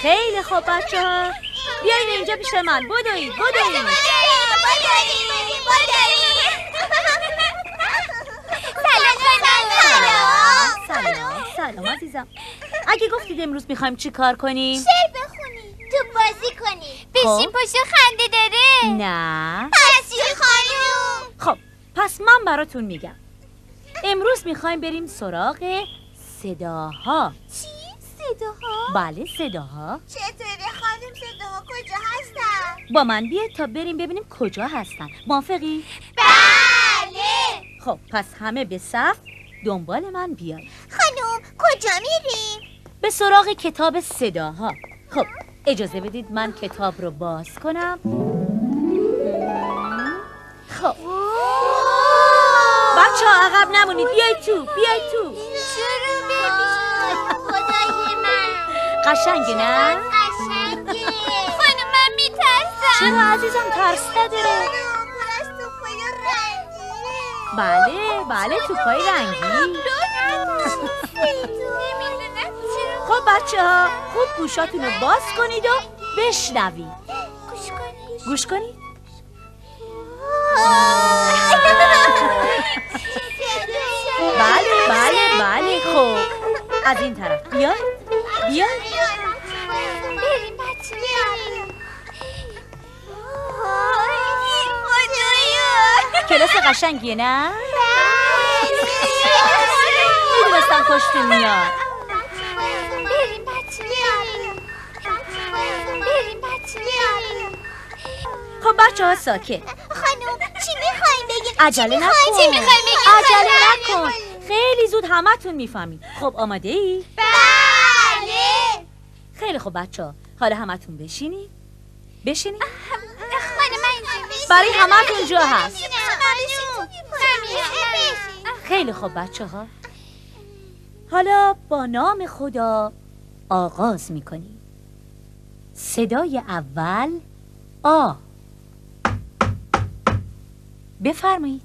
خیلی خوب بچه‌ها، بیاین اینجا پیش من. بدوید. سلام عزیزم. اگه گفتید امروز میخوایم چی کار کنیم؟ شعر بخونیم، تو بازی کنیم، بشین پشت خنده داره. نه پس خانوم. خب پس من براتون میگم. امروز میخوایم بریم سراغ صداها. چی؟ صداها؟ بله صداها. چطوره خانم؟ صداها کجا هستن؟ با من بیاید تا بریم ببینیم کجا هستن. موافقی؟ بله. خب پس همه به صف دنبال من بیاید. خانم کجا میریم؟ به سراغ کتاب صداها. خب اجازه بدید من کتاب رو باز کنم. خب بچه ها عقب نمونید، بیاید تو. شروع ببین. خدای من قشنگه نه؟ قشنگه. خانم من میترسم. چرا عزیزم ترس نداره؟ پر از توپای رنگیه. بله توپای رنگی. خب بچه ها خوب گوشاتون رو باز کنید و بشنوید. گوش کنید. بله خب از این طرف بیا. بریم بچه کلاس قشنگیه نه؟ میدونستم خوشتون میاد. بریم بچه خب بچه ها ساکت. خانم چی میخوایم بگیم؟ عجله نکن. خیلی زود همتون میفهمید. خب آماده ای؟ بله. خیلی خب بچه ها حالا همتون بشینید. خانم من برای همتون جا هست. خانم خیلی خب بچه ها حالا با نام خدا آغاز میکنیم. صدای اول آ. بفرمایید.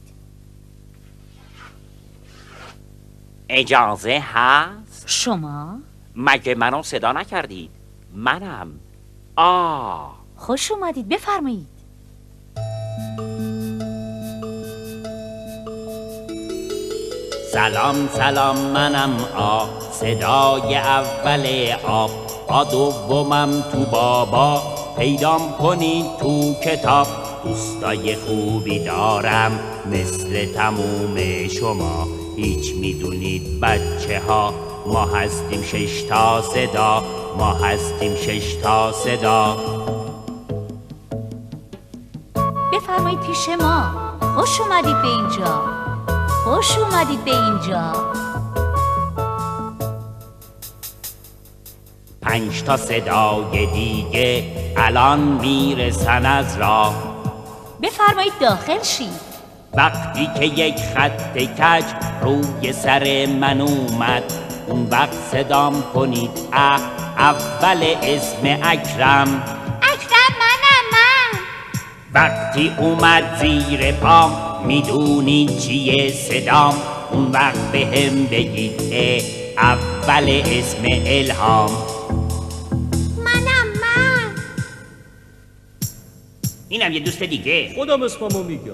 اجازه هست؟ شما؟ مگه منو صدا نکردید؟ منم آ. خوش اومدید، بفرمایید. سلام منم آ، صدای اول آب. آ دومم تو بابا، پیدام کنید تو کتاب. دوستای خوبی دارم مثل تموم شما. هیچ میدونید بچه ها، ما هستیم 6 تا صدا. بفرمایید پیش ما. خوش اومدید به اینجا. 5 تا صدای دیگه الان میرسن از راه. بفرمایید داخل شید. وقتی که یک خط کج روی سر من اومد، اون وقت صدام کنید اول اسم اکرم. منم من. وقتی اومد زیر پام، میدونید چیه صدام. اون وقت به هم بگید اول اسم الهام. منم من. اینم یه دوست دیگه. خودم اسممو میگم.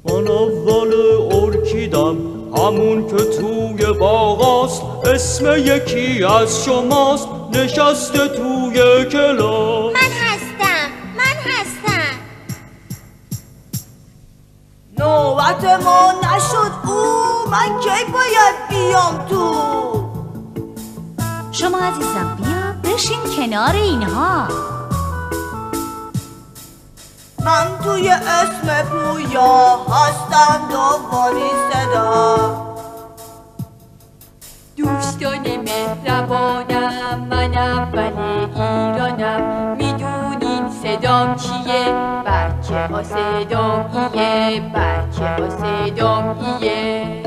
من اول ارکیدم، همون که توی باغاست. اسم یکی از شماست، نشسته توی کلاس. من هستم. نوبت ما نشد من کی باید بیام تو؟ شما عزیزم بیا بشین کنار اینها. من توی اسم پویا هستم دومی صدا. دوستان مهربانم، من اول ایرانم، میدونین صدام چیه؟ بچه ها صدام ایه، بچه ها صدام ایه.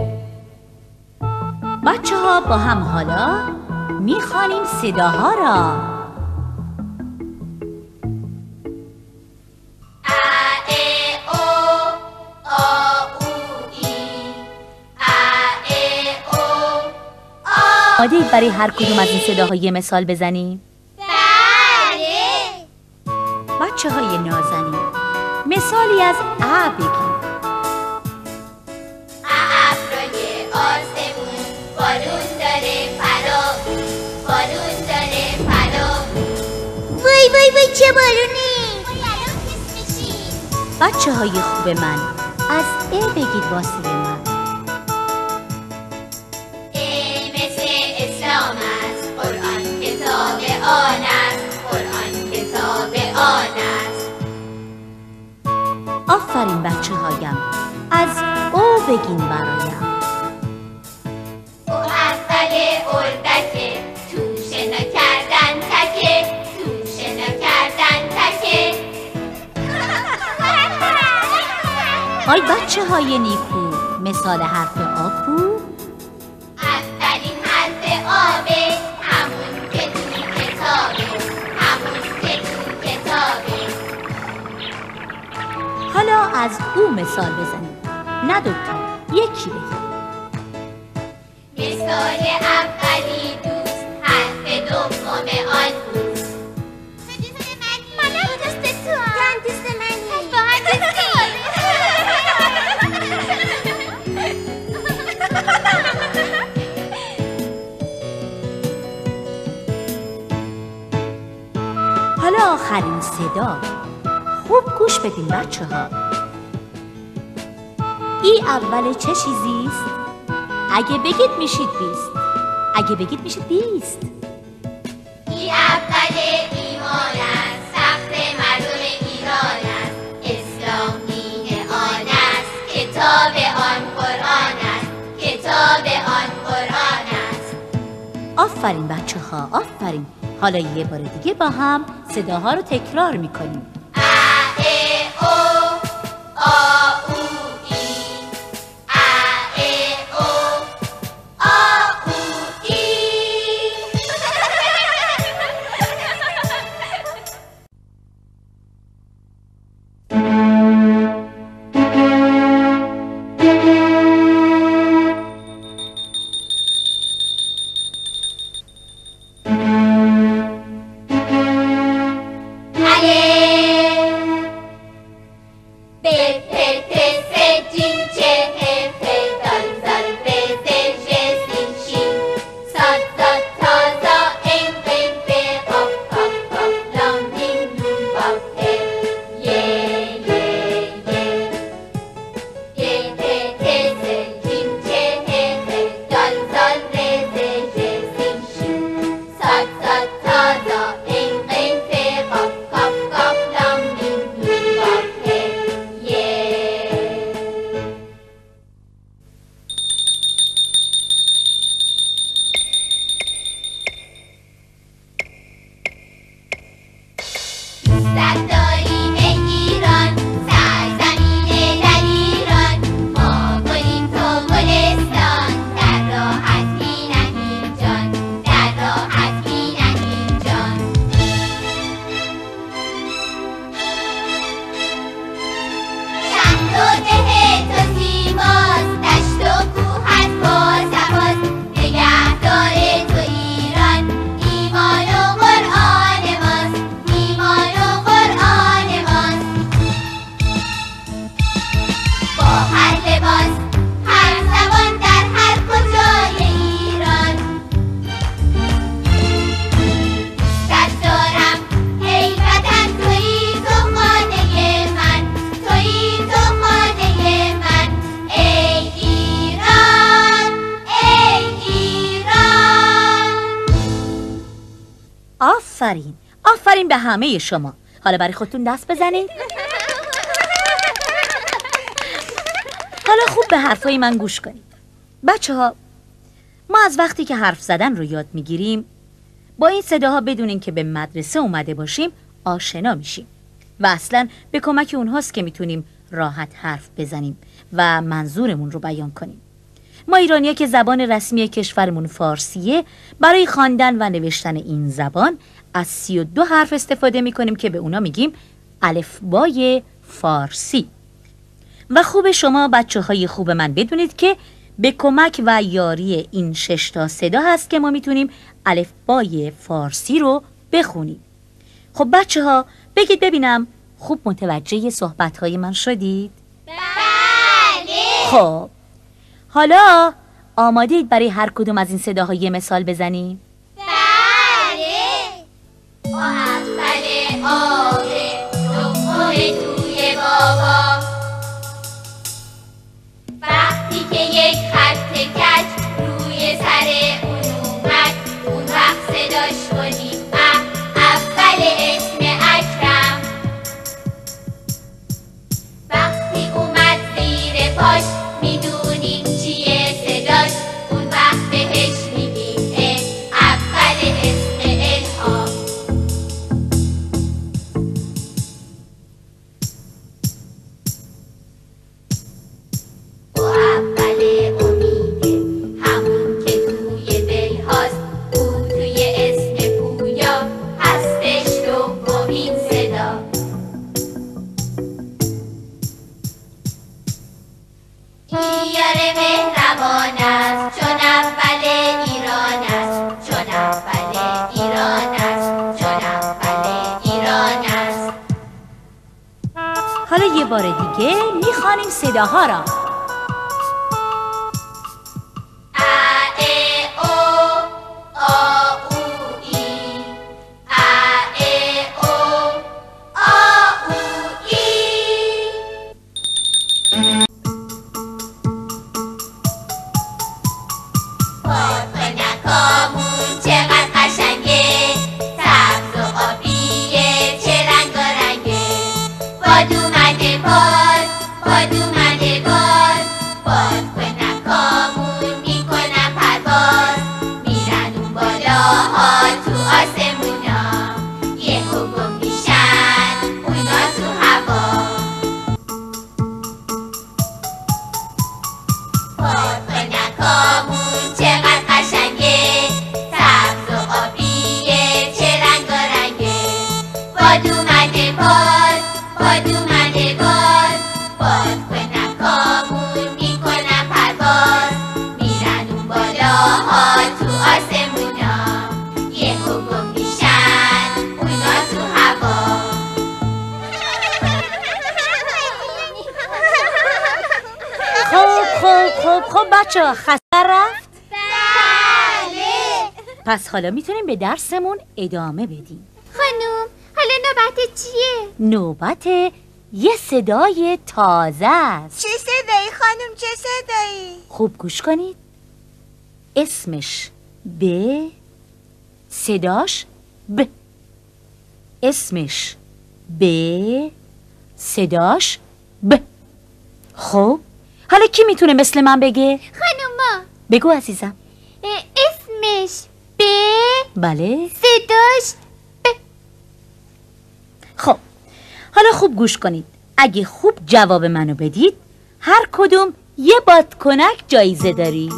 بچه ها با هم حالا میخوانیم صداها را. آماده برای هر کدوم از این صداها یه مثال بزنیم؟ بله. بچه های نازنین، مثالی از ا بگید. ابرای آسمون بالون داره پلا، بالون داره پلا. وای وای وای چه بالونی! الان کس میشی. بچه های خوب من، از ا بگید واسه من. قرآن کتاب آن است، قرآن کتاب آن است. آفرین بچه هایم، از او بگین برایم. او اول اردکه، توشه نکردن تکه، توشه نکردن تکه. های بچه های نیکو، مثال حرف آکو. اولین حرف آبه، همون که تو کتابه، همون که تو کتابه. حالا از او مثال بزنیم، نه دوتا، یکی بگیم. مثال اولی دوست، حرف دوم آن دوست. تو دوست منی؟ منم دوست تو هم. من دوست منی. با هم دوستی. حالا آخرین صدا، خوب گوش بدین بچه ها. ای اول چه چیزیست؟ اگه بگید میشید 20. اگه بگید میشید 20. ای اول ایمان است، سخت مردم ایران است. اسلام دین آن است، کتاب آن قرآن است، کتاب آن قرآن است. آفرین بچه ها، آفرین. حالا یه بار دیگه با هم صداها رو تکرار میکنیم. ا ای او آ او ای، ا ای او آ او ای. آفرین، آفرین به همه شما. حالا برای خودتون دست بزنید. حالا خوب به حرفای من گوش کنید. بچه ها، ما از وقتی که حرف زدن رو یاد میگیریم با این صداها بدون اینکه به مدرسه اومده باشیم آشنا میشیم و اصلا به کمک اونهاست که میتونیم راحت حرف بزنیم و منظورمون رو بیان کنیم. ما ایرانی‌ها که زبان رسمی کشورمون فارسیه، برای خواندن و نوشتن این زبان از 32 حرف استفاده میکنیم که به اونا میگیم الفبای فارسی. و خوب شما بچه‌های خوب من بدونید که به کمک و یاری این 6 تا صدا هست که ما میتونیم الفبای فارسی رو بخونیم. خب بچه‌ها بگید ببینم، خوب متوجه صحبت‌های من شدید؟ بله. خب حالا آمادید برای هر کدوم از این صداها یه مثال بزنیم؟ بله. اول آبه دکمه توی بابا، وقتی که یک خط کج روی سر اون اومد، اون وقت صداش کنیم اول اسم اکرم. وقتی اومد زیر پاش میدونیم چیه صداش، اون وقت بهش میگیم اول اسم الهام. او اول امیده، همون که توی دل هاست، او توی اسم پویا هستش دومین صدا. یار مهربان است چون اول ایران است، چون اول ایران است، چون اول ایران است. حالا یه بار دیگه میخوانیم صداها را. خب بچه خسته رفت؟ بله. پس حالا میتونیم به درسمون ادامه بدیم. خانوم حالا نوبت چیه؟ نوبت یه صدای تازه است. چه صدایی خانم، چه صدایی؟ خوب گوش کنید. اسمش ب، صداش ب. اسمش ب، صداش ب. خب حالا کی میتونه مثل من بگه؟ خانوم ما. بگو عزیزم. اسمش ب، بله. صداش ب. خب حالا خوب گوش کنید. اگه خوب جواب منو بدید هر کدوم یه بادکنک جایزه داری.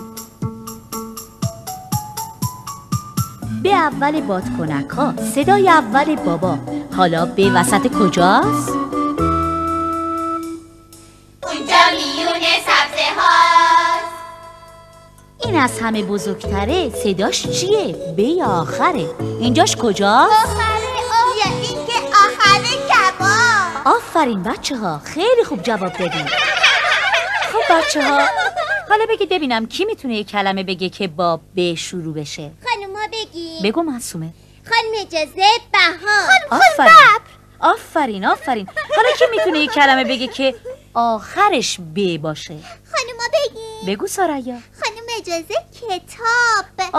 به اول بادکنک ها صدای اول بابا. حالا به وسط کجاست؟ اونجا میون سبزه هاست. این از همه بزرگتره. صداش چیه؟ به یا آخره؟ اینجاش کجاست؟ یا این که آخر کباب. آفرین بچه ها، خیلی خوب جواب دادین. خب بچه ها حالا بگید ببینم کی میتونه یک کلمه بگه که با ب شروع بشه؟ خانوما بگی. بگو معصومه. خانم اجازه بهار. آفرین آفرین. حالا کی میتونه یک کلمه بگه که آخرش ب باشه؟ خانوما بگی. بگو ساریا. خانم اجازه کتاب.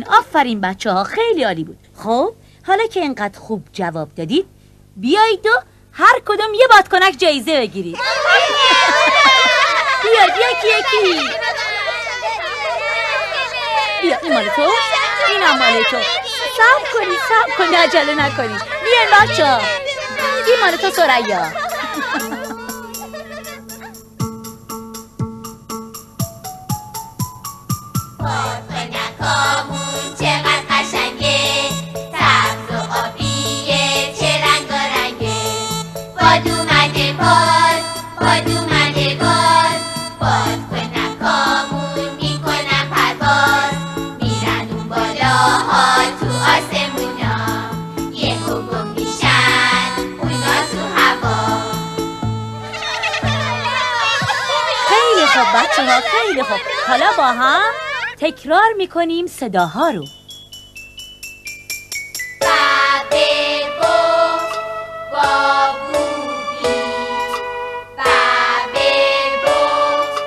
آفرین بچه ها، خیلی عالی بود. خب حالا که اینقدر خوب جواب دادید بیایید و هر کدوم یه بادکنک جایزه بگیرید. بیا یکی بیا این مال تو، اینم مال تو. صبر کنی عجله نکنی. بیاین بچه‌ها، این مال تو ثریا. کامون چقدر قشنگه، سبز و آبیه، چه رنگ و رنگه. باد اومده کامون میکنن پرواز، میرن اون بالاها تو آسمونا، یهو گم میشن اونا تو هوا. خیلی خوب بچه‌ها، خیلی خوب. حالا با هم تکرار میکنیم صداها رو. ببه گفت با بوبی، ببه گفت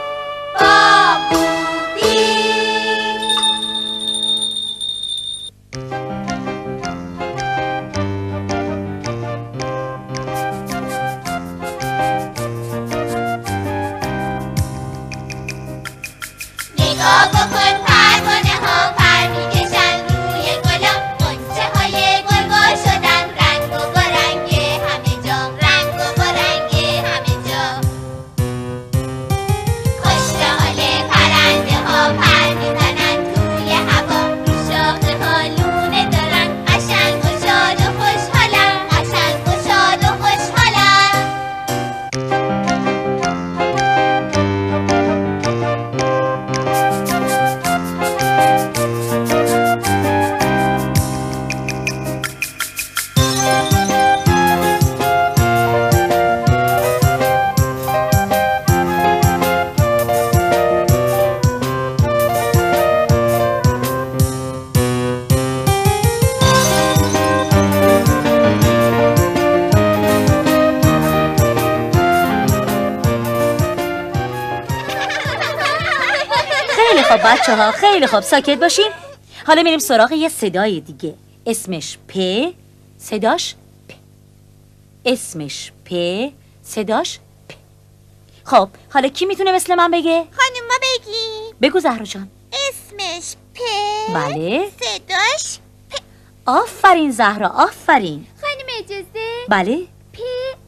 با بوبی. نگاه بکن پروانه ها پر میکشن روی گلا، غنچه های گلگل شدن رنگ و برنگه همه جا، رنگ و برنگه همه جا. خوش حال پرنده ها پر میزنن توی هوا، رو شاخه ها لونه دارن، قشنگ و شاد و خوشحالن، قشنگ و شاد و خوشحالن. خیلی خوب بچه‌ها، خیلی خوب. ساکت باشین. حالا میریم سراغ یه صدای دیگه. اسمش پ، صداش پ. اسمش پ، صداش پ. خب حالا کی میتونه مثل من بگه؟ خانوما بگی. بگو زهرا جان. اسمش پ، بله. صداش پ. آفرین زهرا، آفرین. خانم اجازه؟ بله. پ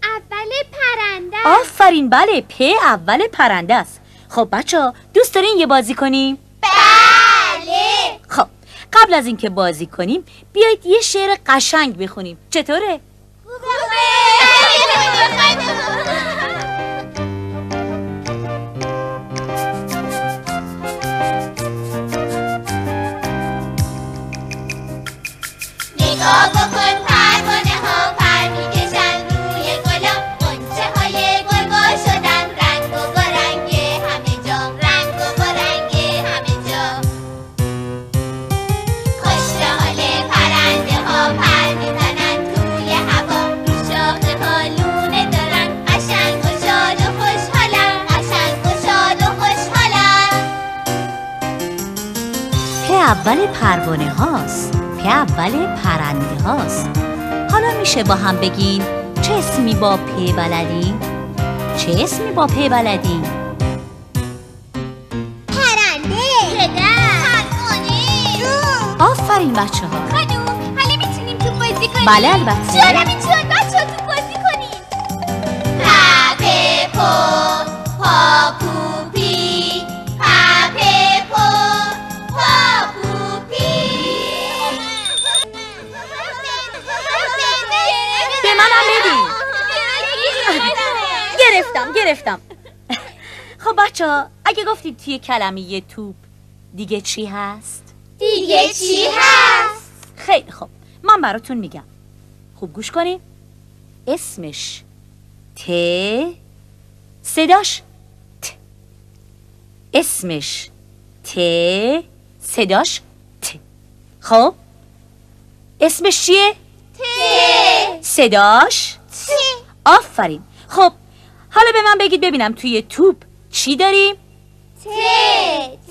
اول پرنده. آفرین، بله، پ اول پرنده است. خب بچه‌ها دوست دارین یه بازی کنیم؟ بله. خب قبل از اینکه بازی کنیم بیایید یه شعر قشنگ بخونیم. چطوره؟ نگاه بکن پروانه ها پر میکشن روی گلا، غنچه های گلگل شدن رنگ و برنگه همه جا، رنگ و برنگه همه جا. خوش حال پرنده ها پر میزنن توی هوا، رو شاخه ها لونه دارن، قشنگ و شاد و خوشحالن، قشنگ و شاد و خوشحالن. پ اول پروانه هاست، پ اول پرنده هاست. حالا میشه با هم بگین چه اسمی با پ بلدی؟ چه اسمی با پ بلدی؟ پرنده، پدر، پروانه. آفرین بچه ها. خانوم حالا میتونیم تو بازی کنیم؟ بله البته. چرا میتونیم بچه ها تو بازی کنیم؟ پپه پو پاپوپی، پپه پو پاپوپی. به منم بدین. گرفتم. خب بچه ها اگه گفتید توی کلمه یه توپ دیگه چی هست؟ دیگه چی هست؟ خیلی خوب، من براتون میگم. خوب گوش کنید. اسمش ت، صداش ت. اسمش ت، صداش ت. خب اسمش چیه؟ ت، صداش ت. آفرین. خب حالا به من بگید ببینم توی توپ چی داریم؟ ت،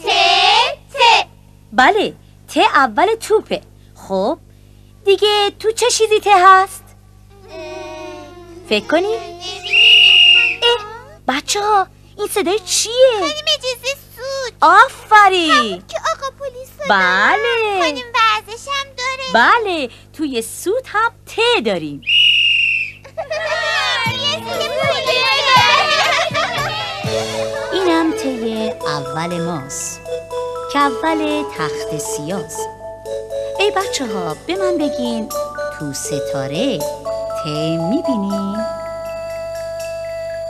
ت، ت. بله، ت اول توپه. خب دیگه تو چه چیزی ت هست؟ فکر کنی؟ بچه ها این صدای چیه؟ خانم اجازه سود آفرین. که آقا پلیس رو بله. خانم ورزش هم داره. بله، توی سوت هم ته داریم. اینم ته اول ماست که اول تخت سیاست. ای بچه ها به من بگین تو ستاره ته میبینین؟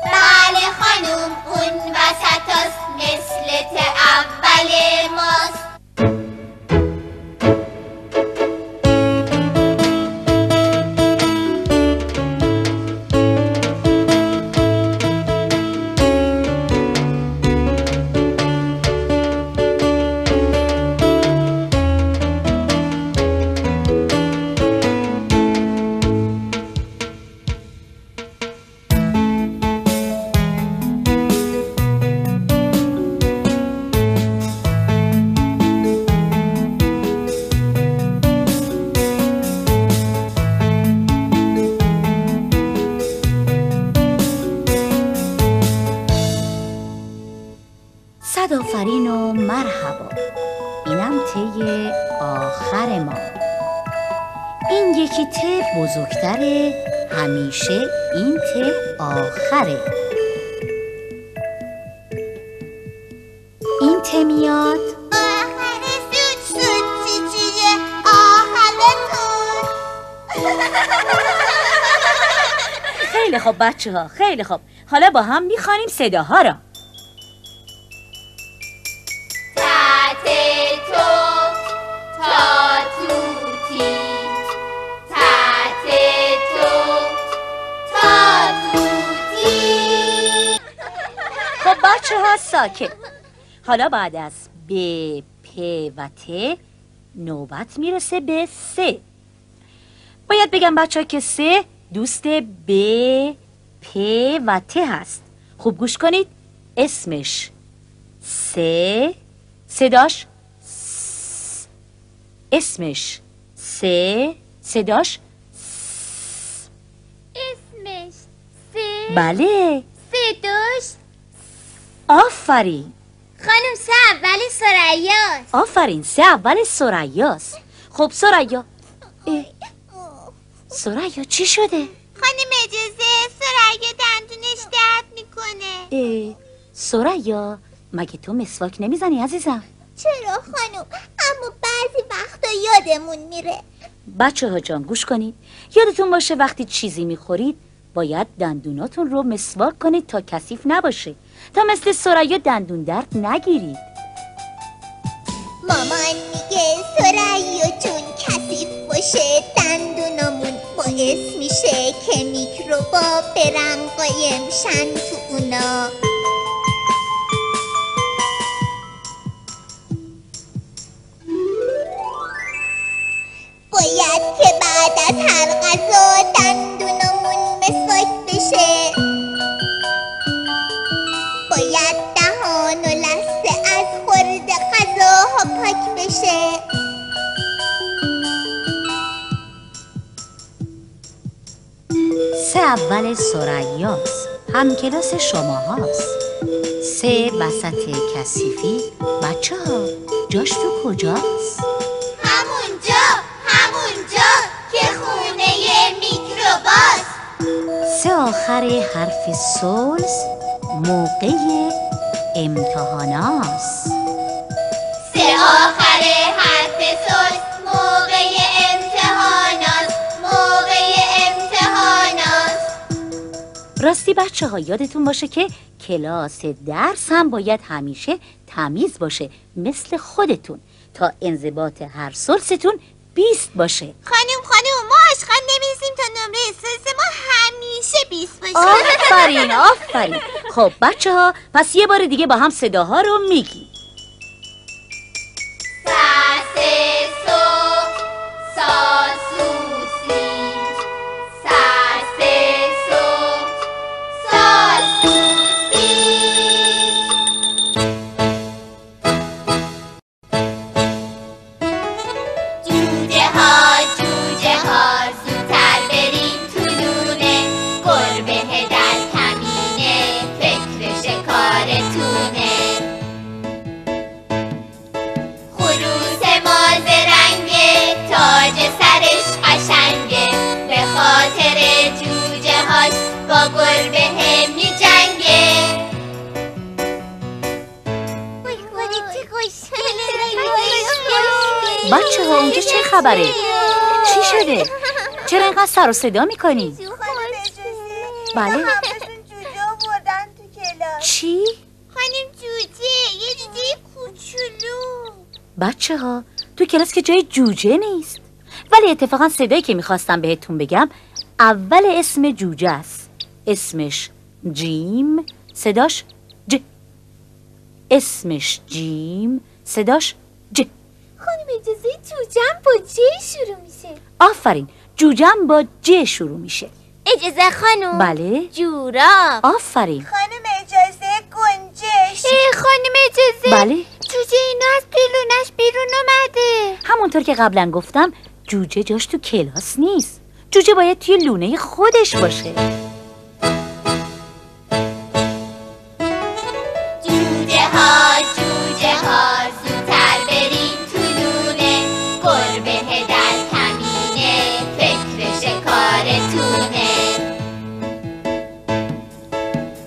بله خانم، اون وسط هست مثل ته اول ماست. صد آفرین و مرحبا. اینم ته آخر ما. این یکی ته بزرگتره، همیشه این ته آخره. این ته میاد آخر سود چیه آخرتون. خیلی خوب بچه ها، خیلی خوب. حالا با هم میخوانیم صداها را. تحت تو تا توتی، تحت تو تا توتی. خب بچه ها ساکت. حالا بعد از ب، پ و ت نوبت میرسه به س. باید بگم بچه ها که س دوست ب، پ و ت هست. خوب گوش کنید. اسمش س، صداش س. اسمش س، صداش س. اسمش بله، صداش. آفرین. خانم سه اول سریاست. آفرین، سه اول سریاست. خب سریا، سریا چی شده؟ خانم اجازه، سریا دندونش درد میکنه. سریا مگه تو مسواک نمیزنی عزیزم؟ چرا خانم؟ اما بعضی وقتا یادمون میره. بچه ها جان گوش کنید. یادتون باشه وقتی چیزی میخورید باید دندوناتون رو مسواک کنید تا کثیف نباشه، تا مثل سریا دندون درد نگیرید. مامان میگه سریا چون کثیف باشه دندونامون باعث میشه که میکروبا برن قایم شن تو اونا. باید که بعد از هر غذا دندونامون مسواک بشه. باید دهان و لثه از خورد غذاها پاک بشه. سه اول سریاست، هم کلاس شما هاست. سه وسط کثیفی. بچه ها جاش تو کجاست؟ همونجا که خونه میکروباست. سه آخر حرف سلس موقع امتحاناست. سه آخر حرف سلس موقع امتحاناست. راستی بچه ها یادتون باشه که کلاس درس هم باید همیشه تمیز باشه مثل خودتون تا انضباط هر سلستون 20 باشه. خانم ما آشغال نمیریزیم تا نمره سلس ما همیشه 20 باشه. آفرین. خب بچه ها پس یه بار دیگه با هم صداها رو میگیم. جوجه ها زودتر بریم تو لونه. گربه در کمینه فکر شکار با گربه هم می‌جنگه. بچه ها اونجا چه خبره؟ چی شده؟ چرا اینقدر سر و صدا میکنی؟ بله. همشون جوجه آوردن تو کلاس. چی؟ خانم جوجه، یه جوجه کوچولو. بچه ها تو کلاس که جای جوجه نیست. ولی اتفاقا صدایی که میخواستم بهتون بگم اول اسم جوجه است. اسمش جیم، صداش ج. اسمش جیم، صداش ج. خانم اجازه جوجم با جه شروع میشه. آفرین، جوجم با ج شروع میشه. اجازه خانم. بله. جوراب. آفرین. خانم اجازه گنجش. خانم اجازه. بله. جوجه اینا از پیلونش بیرون اومده. همونطور که قبلا گفتم جوجه جاش تو کلاس نیست. جوجه باید توی لونه خودش باشه. جوجه ها زودتر بریم تو لونه. گربه در کمینه فکر شکارتونه.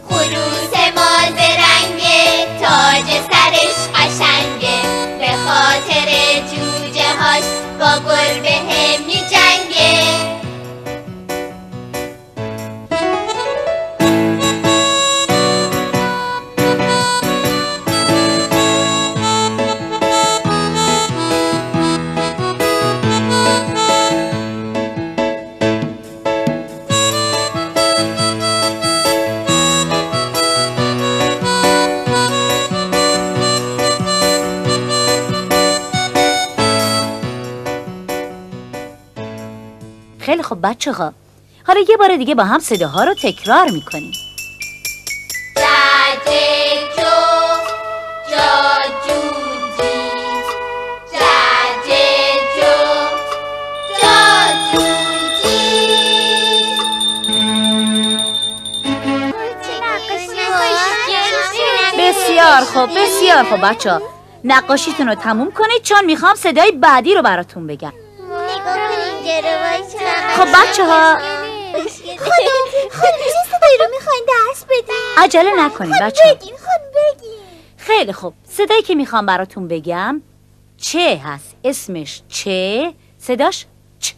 خروس ماز رنگه تاج سرش قشنگه. به خاطر جوجه هاش با گربه هم می‌جنگه. خیلی خب بچه ها، حالا یه بار دیگه با هم صداها رو تکرار میکنیم. جاجه جو جا جوجی. جاجه جو جا جوجی. بسیار خوب بچه ها، نقاشیتون رو تموم کنید چون میخوام صدای بعدی رو براتون بگم. خب بچه ها خانم چه صدایی رو میخواین درس بدین؟ عجله نکنید بچه ها. بگین خانم بگین. خیلی خوب، صدایی که میخوام براتون بگم چه هست. اسمش چه، صداش چ.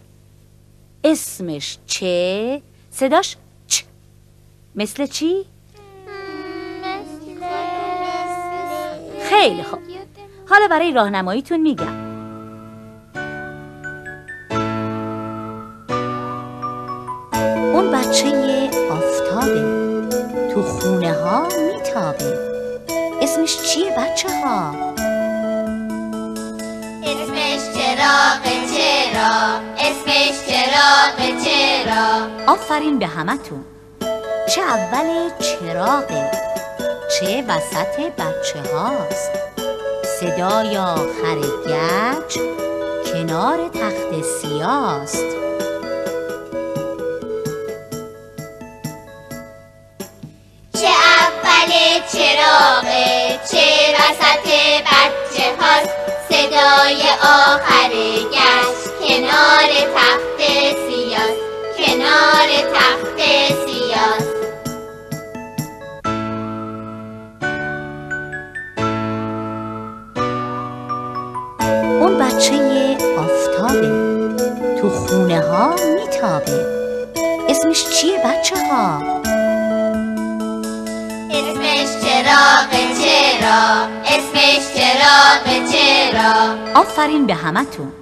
اسمش چه، صداش چ. مثل چی؟ خیلی خوب، حالا برای راهنماییتون میگم. اون بچه آفتابه، تو خونه ها میتابه. اسمش چیه بچه ها؟ اسمش چراغ. آفرین به همتون. چه اول چراغه، چه وسط بچه هاست، صدای آخر گچ کنار تخت سیاست. چه اول چراغه، چه وسط بچه هاست، صدای آخر گشت کنار تخت سیاست. اون بچه آفتابه، تو خونه ها میتابه. اسمش چیه بچه ها؟ اسمش چراغ. آفرین به همتون.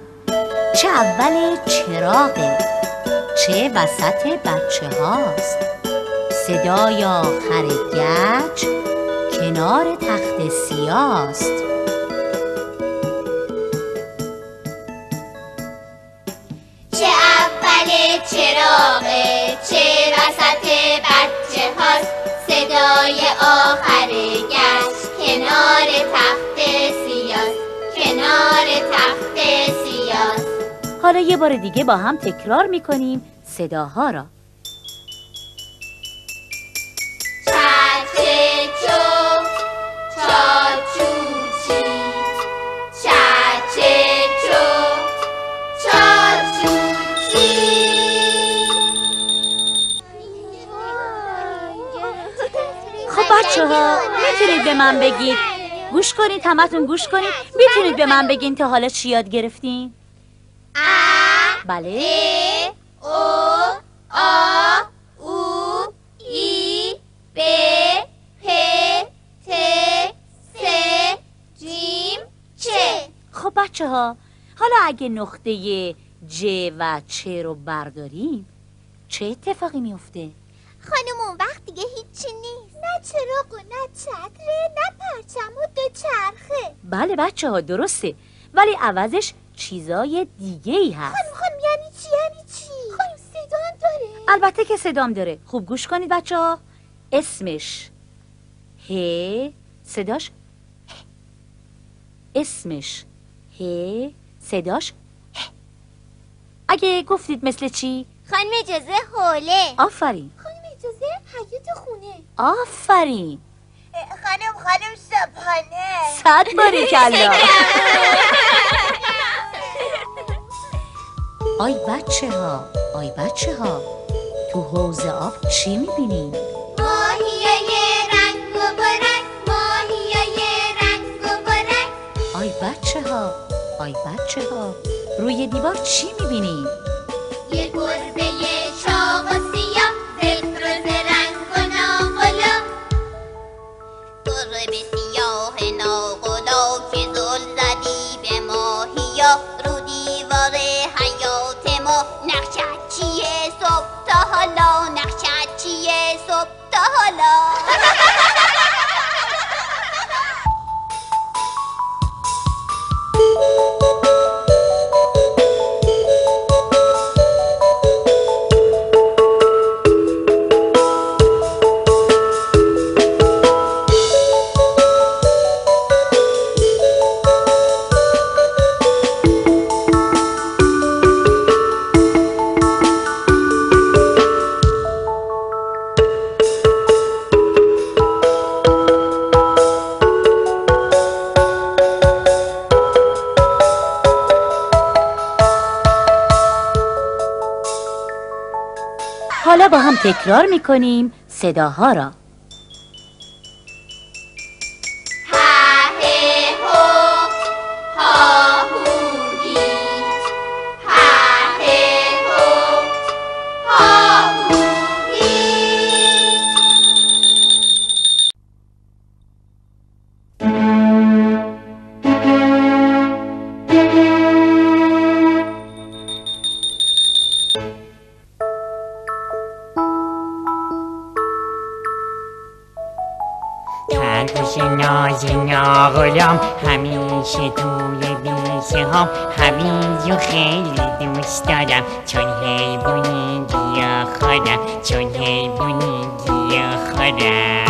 چه اول چراغه، چه وسط بچه هاست، صدای آخر گچ کنار تخت سیاست. چه اول چراغه، چه وسط بچه هاست، صدای آخر گشت کنار تخت سیاست. حالا یه بار دیگه با هم تکرار میکنیم صداها را. چچه چو چاچوچی. چچه چو چاچوچی. بچه ها میتونید به من بگید، گوش کنید، همتون گوش کنید، میتونید به من بگین تا حالا چی یاد گرفتین؟ بله. او آ او ای ب پ ت س جیم چه. خب بچه ها، حالا اگه نقطه ج و چ رو برداریم چه اتفاقی میفته؟ خانم اون وقت دیگه هیچی نیست، نه چراغ و نه چتره نه پرچم و دوچرخه. بله بچه ها درسته، ولی عوضش چیزای دیگه ای هست. خانم یعنی چی؟ یعنی چی؟ خانم صدا هم داره؟ البته که صدام داره. خوب گوش کنید بچه ها. اسمش ه، صداش ه. اسمش ه، صداش ه. اگه گفتید مثل چی؟ خانم اجازه حوله. آفرین. خانم اجازه حیاط خونه. آفرین. خانم صبحانه. 100 باریکلا. آی بچه ها، آی بچه ها، تو حوض آب چی میبینین؟ ماهیای رنگ و برنگ، ماهیای رنگ و برنگ. آی بچه ها، آی بچه ها، روی دیوار چی میبینین؟ یه گربه چاق و سیاه، دلفروز رنگ و ناقلا. گربه سیاه ناقلا که زل زدی به ماهیا، رو دیوار حیات ما نقشت چیه صبح تا حالا، نقشت چیه صبح تا حالا. حالا با هم تکرار میکنیم صداها را. خرگوش نازنا غلام همیشه توی بیشه هم هویج و خیلی دوست دارم، چون حیوانی گیاهخوارم، چون حیوانی گیاهخوارم.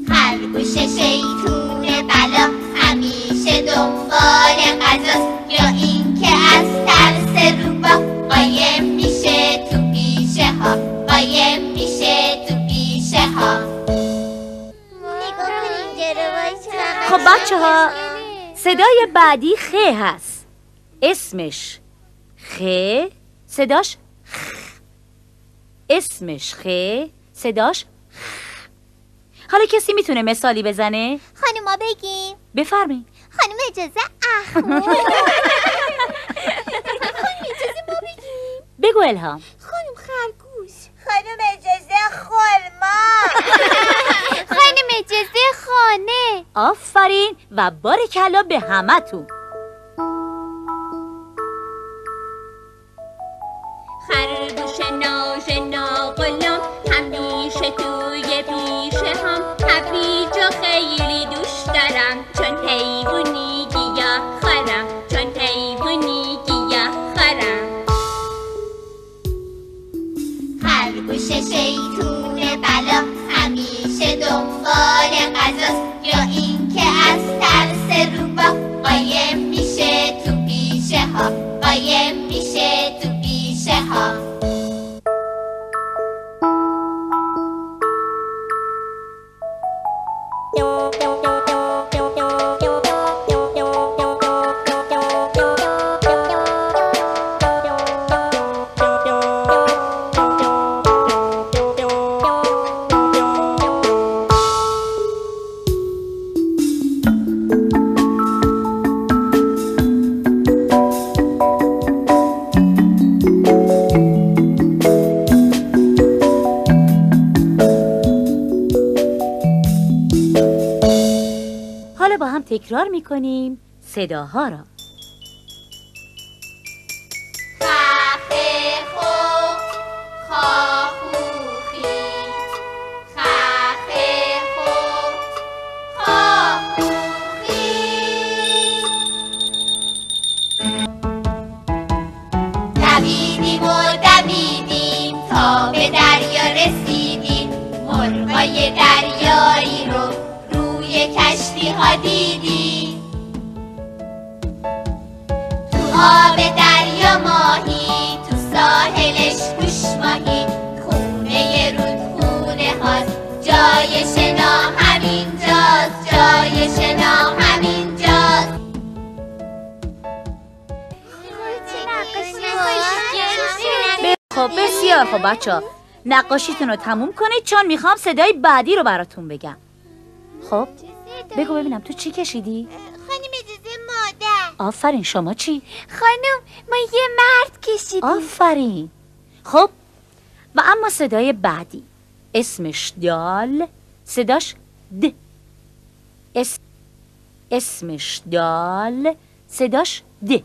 خرگوش شیطون بلا همیشه دنبال غذاست، یا اینکه از ترس روباه قایم میشه تو بیشه ها، قایم میشه تو بیشه ها. نگاه کنین جلو. خب بچه ها، صدای بعدی خ هست. اسمش خ، صداش خ. اسمش خ، صداش خ. حالا کسی میتونه مثالی بزنه؟ خانوما بگیم. بفرمایید. خانم اجازه اخمو. خانم اجازه ما بگیم. بگو الهام. خانم خرگوش. خانم اجازه خرما. خانم اجازه خانه. آفرین و بارکلا به همتون. خرگوش ناژنا غلام همیشه توی پیشه هم هویج و خیلی دوست دارم، چون حیوانی گیاهخوارم، چون حیوانی گیاهخوارم. خرگوش شیطون بلا همیشه دنبال غذاست، یا اینکه از ترس روباه قایم میشه تو بیشه ها، قایم میشه تو بیشه ها. تکرار میکنیم صداها را. خخه خو خاخوخی خخه خو خاخوخی دویدیم و دویدیم تا به دریا رسیدیم مرغای دریایی رو روی کشتی ها دیدیم تو آب دریا ماهی تو ساحلش گوش ماهی خونه رودخونه هاست جای شنا همینجاست جای شنا همینجاست خب بسیار خب بچه، نقاشیتون رو تموم کنید چون میخوام صدای بعدی رو براتون بگم. خب بگو ببینم تو چی کشیدی؟ خانم اجازه مادر. آفرین. شما چی؟ خانم ما یه مرد کشیدیم. آفرین. خب و اما صدای بعدی اسمش دال، صداش د. اسمش دال، صداش د.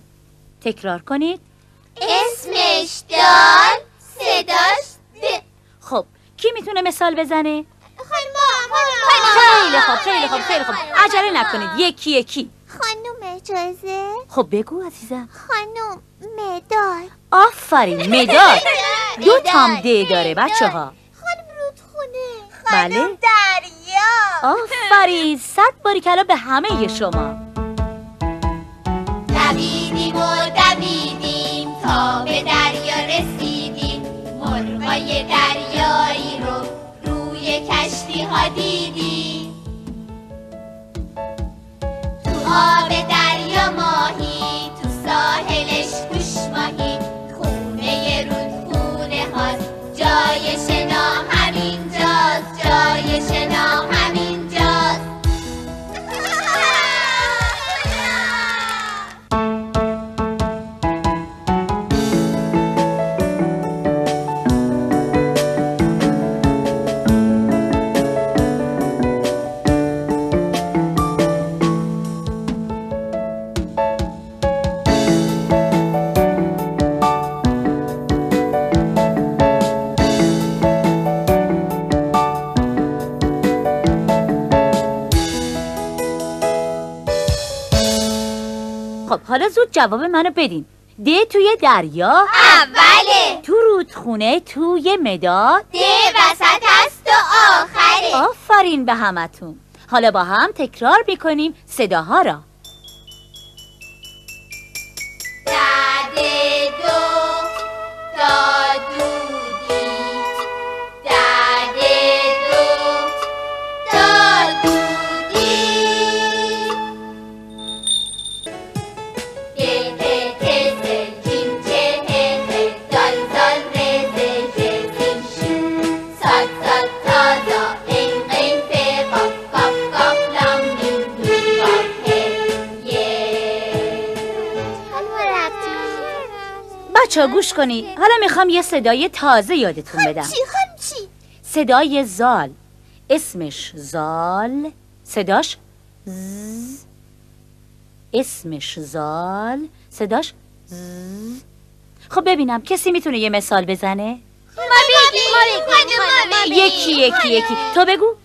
تکرار کنید. اسمش دال صداش د. خب کی میتونه مثال بزنه؟ خانم خیلی خوب خیلی خوب خیلی خوب. عجله نکنید، یکی یکی. خانم اجازه. خب بگو عزیزم. خانم مداد. آفرین، مداد. دو تام د داره بچه ها. خانم رودخونه. بله. دریا. آفرین، 100 باریکلا به همه شما. دویدیم و دویدیم تا به دریا رسیدیم مرغای دریایی رو روی کشتی ها دیدیم تو آب دریا ماهی تو ساحلش گوش ماهی خونه رودخونه هاست جای شنا همینجاست جای شنا همینجاست خب حالا زود جواب منو بدین. د توی دریا، اوله. تو رودخونه، توی مداد، د وسط است و آخره. آفرین به همتون. حالا با هم تکرار میکنیم صداها را. دده دو دادودی دده دو دادودی ده تزه جیم چه دال دال رزه جزیم شو ساد ساد تازا این قیم فه قاف قاف قاف لام میم دو قاف بچه گوش کنید. حالا میخوام یه صدای تازه یادتون بدم. چی؟ صدای زال. اسمش زال، صداش ز. اسمش زال، صداش ز. خب ببینم کسی میتونه یه مثال بزنه؟ یکی یکی یکی. تو بگو.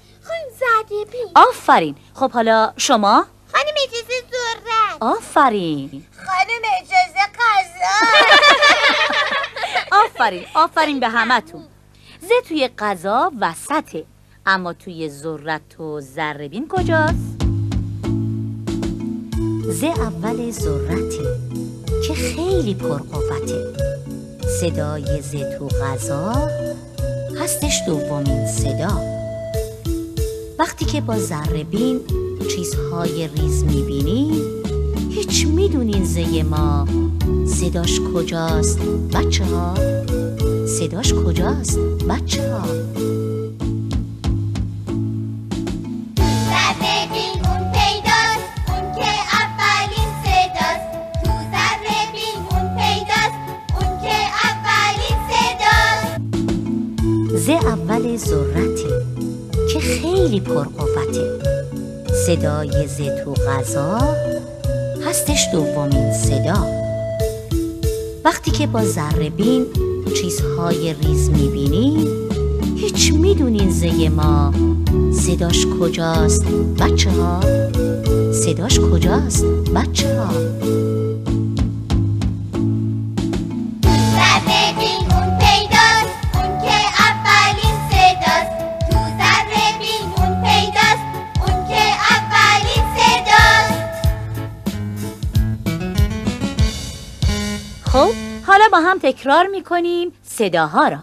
زده بی. آفرین. خب حالا شما؟ خانم اجازه ذرت. آفرین. خانم اجازه قضا. آفرین آفرین به همتون. ز توی قضا وسطه، اما توی ذرت و ذره‌بین کجاست؟ ز اول ذرته که خیلی پرقوته، صدای ز تو قضا هستش دومین صدا. وقتی که با ذره‌بین چیزهای ریز میبینی، هیچ میدونین زی ما صداش کجاست بچه ها؟ صداش کجاست بچه ها؟ ذره‌بین اون پیداست، اون که اولین صداست. تو ذره‌بین اون پیداست، اون که اولین صداست. ز اول ذرته که خیلی پرقوته، صدای ز تو غذا هستش دومین صدا. وقتی که با ذره بین چیزهای ریز میبینی، هیچ میدونین زی ما صداش کجاست بچه ها؟ صداش کجاست بچه ها؟ ذره بین اون پیداست، اون که اولین صداست. تو ذره بین اون پیداست، اون که اولین صداست. خب حالا با هم تکرار میکنیم صداها را.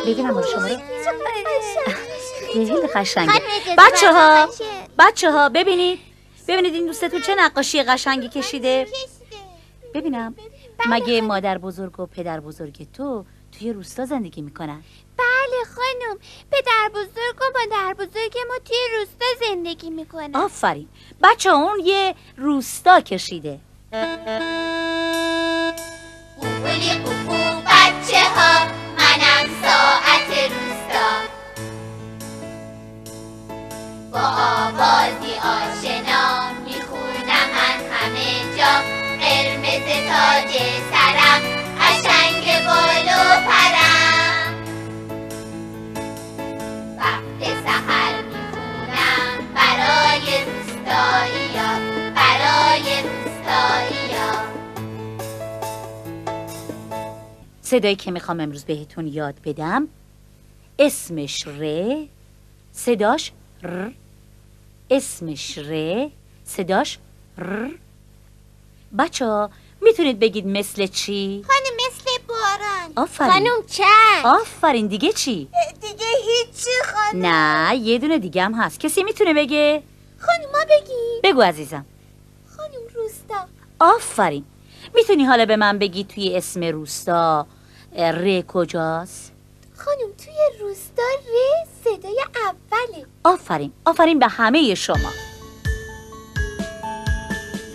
ببینم برو شما رو. خیلی قشنگه. بچه ها ببینید این دوستتون چه نقاشی قشنگی کشیده. ببینم مگه مادر بزرگ و پدر بزرگ تو توی روستا زندگی میکنن؟ بله خانم، پدر بزرگ و مادر بزرگ ما توی روستا زندگی میکنن. آفرین. بچه اون یه روستا کشیده. قوقولی قوقو بچه ها، منم ساعت روستا. با آوازی آشنا میخونم من همه جا. قرمز تاج سرم، قشنگ بال و پرم. وقت سحر میخونم برای روستاییا، برای روستاییا. صدایی که میخوام امروز بهتون یاد بدم اسمش ر، صداش ر. اسمش ر، صداش ر. بچه ها میتونید بگید مثل چی؟ خانم مثل باران. آفرین. خانم چشم. آفرین. دیگه چی؟ دیگه هیچی خانم. نه یه دونه دیگه هم هست. کسی میتونه بگه؟ خانم ما بگیم. بگو عزیزم. خانم روستا. آفرین. میتونی حالا به من بگی توی اسم روستا ر کجاست؟ خانم توی روستا ر صدای اوله. آفرین. آفرین به همه شما.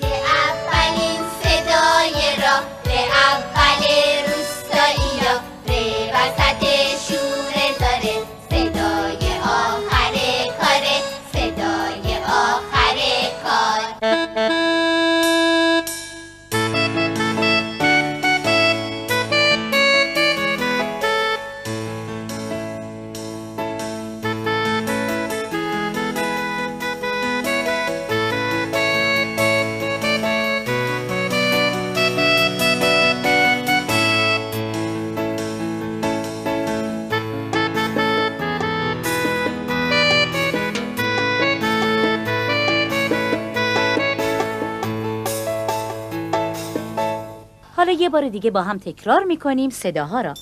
ر اولین صدای راه، ر اول روستاییا. ر وسط شوره داره، صدای آخر کاره، صدای آخر کار. حالا یه بار دیگه با هم تکرار میکنیم صداها را.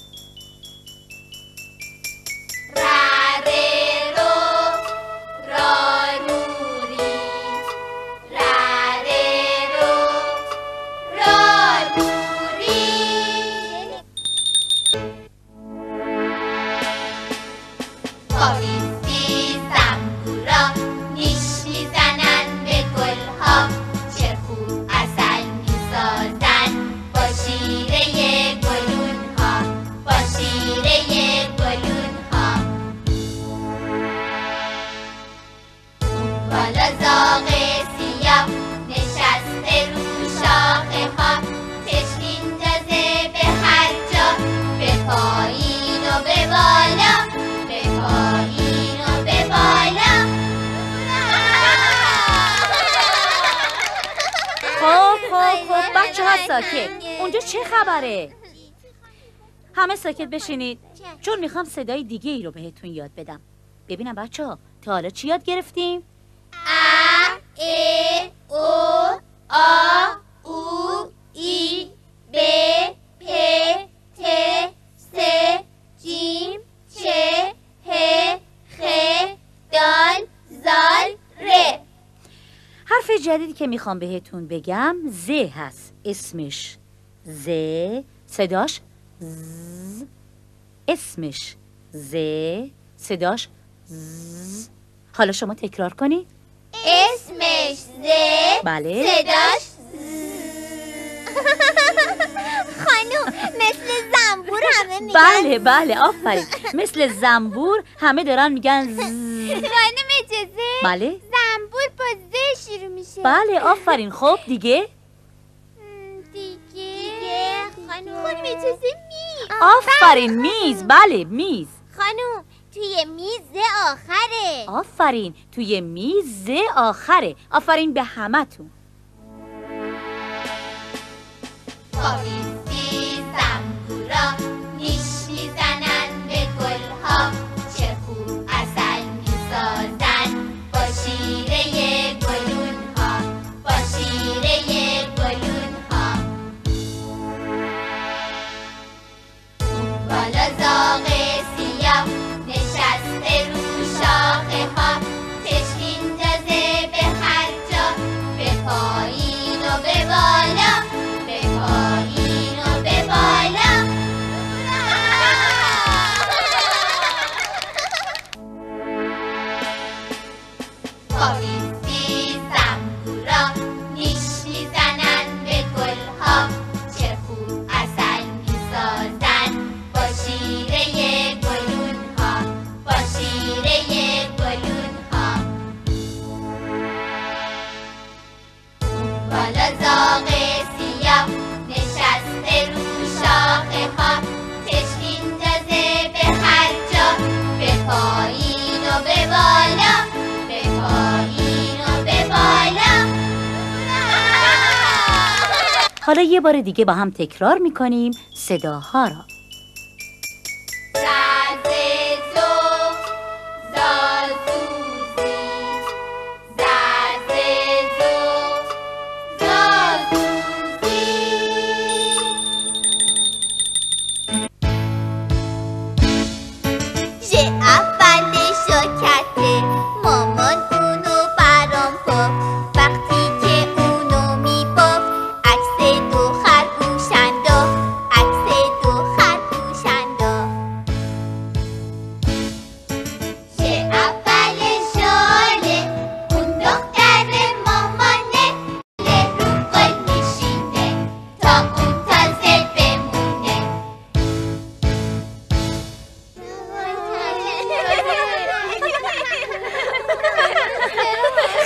خب بچه ها ساکت. اونجا چه خبره؟ همه ساکت بشینید چون میخوام صدای دیگه ای رو بهتون یاد بدم. ببینم بچه ها تا حالا چی یاد گرفتیم؟ ا ای او آ او ای ب پ ت س جیم چ ه خ دال زال ر. حرف جدیدی که میخوام بهتون بگم ز هست. اسمش ز، صداش ز. اسمش ز، صداش ز. حالا شما تکرار کنید. اسمش ز. بله. صداش خانوم مثل زنبور همه میگن. بله بله آفرین. مثل زنبور همه دارن میگن ز. خانوم اجازه؟ بله زنبور با ز شروع میشه. بله آفرین. خب دیگه دیگه خانوم اجازه میز. آفرین. میز. بله میز. خانوم توی میز آخره. آفرین. توی میز آخره. آفرین به همتون. پاویزی زنبورا نیش میزنن به گلها، چه خوب عسل میسازن با شیره گلونها، با شیره گلونها. بالا زاغ سیاه نشسته رو شاخه ها، چشم اندازه به هر جا، به پایین و به بالا، به پایین و به بالا. پاویزی زنبورا نیش میزنن به گلها، چه خوب عسل میسازن با شیره گلونها، با شیره گلونها. بالا زاغ سیاه نشسته رو شاخه ها، چشم اندازه به هر جا، به پایین و به بالا، به پایین و به بالا. حالا یه بار دیگه با هم تکرار میکنیم صداها را. زازو زازوزی، زازو زازوزی. ژ اول شوکته مامان اونو برام گفت، وقتی که اونو میگفت عکس دو خرگوشندو، عکس دو خرگوشندو. ژ اول شاله اون دختر مامانه، رو گل میشینه تا اون تازه بمونه.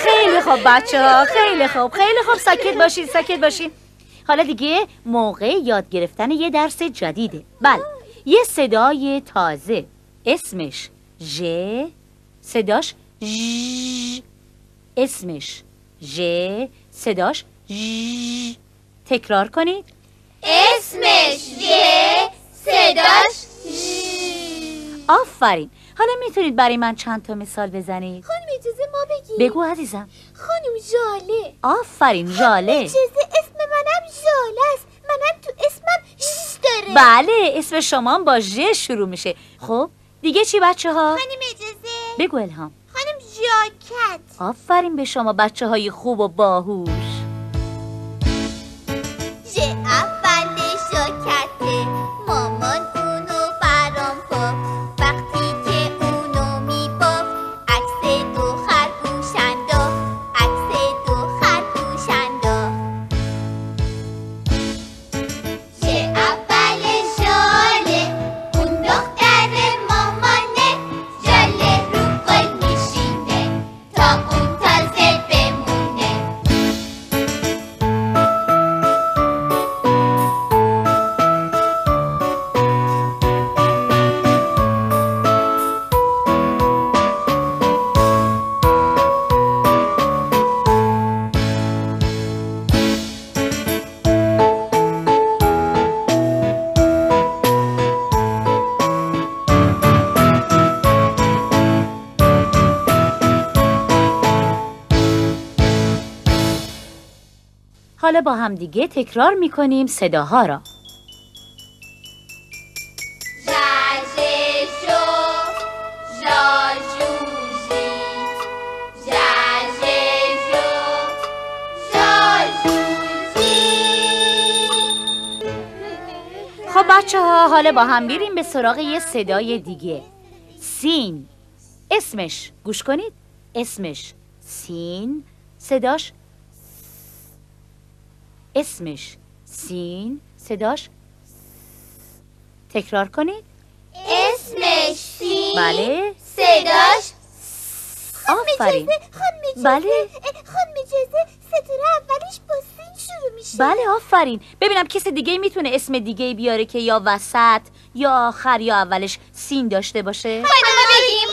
خیلی خوب بچه ها. خیلی خوب. خیلی خوب. ساکت باشین. ساکت باشین. حالا دیگه موقع یاد گرفتن یه درس جدیده. بله یه صدای تازه. اسمش ژ. صداش ژ. اسمش ژ. صداش ژ. تکرار کنید. اسمش ژ. صداش ژ. آفرین. حالا میتونید برای من چند تا مثال بزنید؟ خانم اجازه ما بگیم؟ بگو عزیزم. خانم ژاله. آفرین. ژاله. اجازه اسم منم ژاله است. منم تو اسمم ژ داره. بله اسم شما با ژ شروع میشه. خب دیگه چی بچه ها؟ خانم اجازه. بگو الهام. خانم ژاکت. آفرین به شما بچه های خوب و باهوش. ژ اول شوکته مامان اونو برام گفت، وقتی که اونو میگفت عکس دو خرگوشندو، عکس دو خرگوشندو. ژ اول شاله اون دختر مامانه، ژاله رو گل میشینه تا اون تازه بمونه. حالا با هم دیگه تکرار میکنیم صداها را. ژژژو، ژاژوژی، ژژژو، ژاژوژی. خب بچه ها حالا با هم بریم به سراغ یه صدای دیگه. سین. اسمش، گوش کنید، اسمش سین، صداش اسمش سین، صداش تکرار کنید. اسمش سین، بله، صداش آفرین. بله خانم اجازه ستاره اولش با سین شروع میشه. بله آفرین. ببینم کسی دیگه میتونه اسم دیگه بیاره که یا وسط یا آخر یا اولش سین داشته باشه؟ خانم بگیم،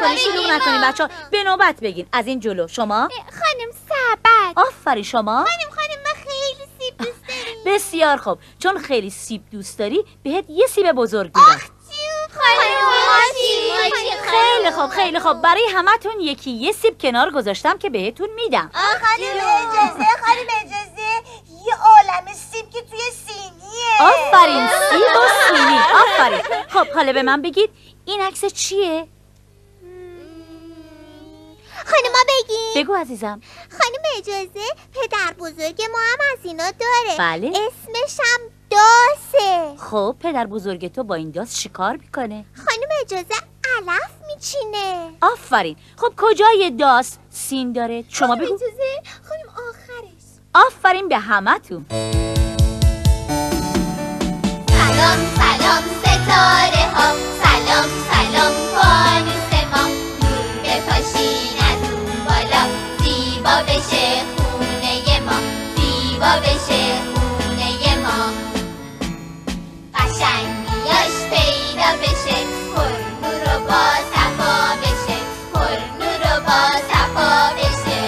خانم شلوغ نکنین بچه‌ها، به نوبت بگین. از این جلو شما. خانم سبد. آفرین. شما. خانم ما خیلی سیب دوست داریم. بسیار خوب، چون خیلی سیب دوست داری بهت یه سیب بزرگ میدم. خیلی خوب خیلی خوب، برای همتون یکی یه سیب کنار گذاشتم که بهتون میدم. خانم اجازه یه عالم سیب که توی سینیه. آفرین، سیب و سینی. آفرین. خب حالا به من بگید این عکس چیه؟ خانم بگیم. بگو عزیزم. خانم اجازه پدر بزرگ ما هم از اینا داره. بله. اسمش هم داسه. خب پدر بزرگ تو با این داس چیکار میکنه؟ خانم اجازه علف میچینه. آفرین. خب کجای داس سین داره؟ شما بگو. اجازه خانم آخرش. آفرین به همتون. سلام سلام ستاره ها، سلام سلام فانوس ما، نور بپاشین از اون بالا، زیبا بشه خونه ما، زیبا بشه خونه ما، قشنگیاش پیدا بشه، پر نور و با صفا بشه، پر نور و با صفا بشه.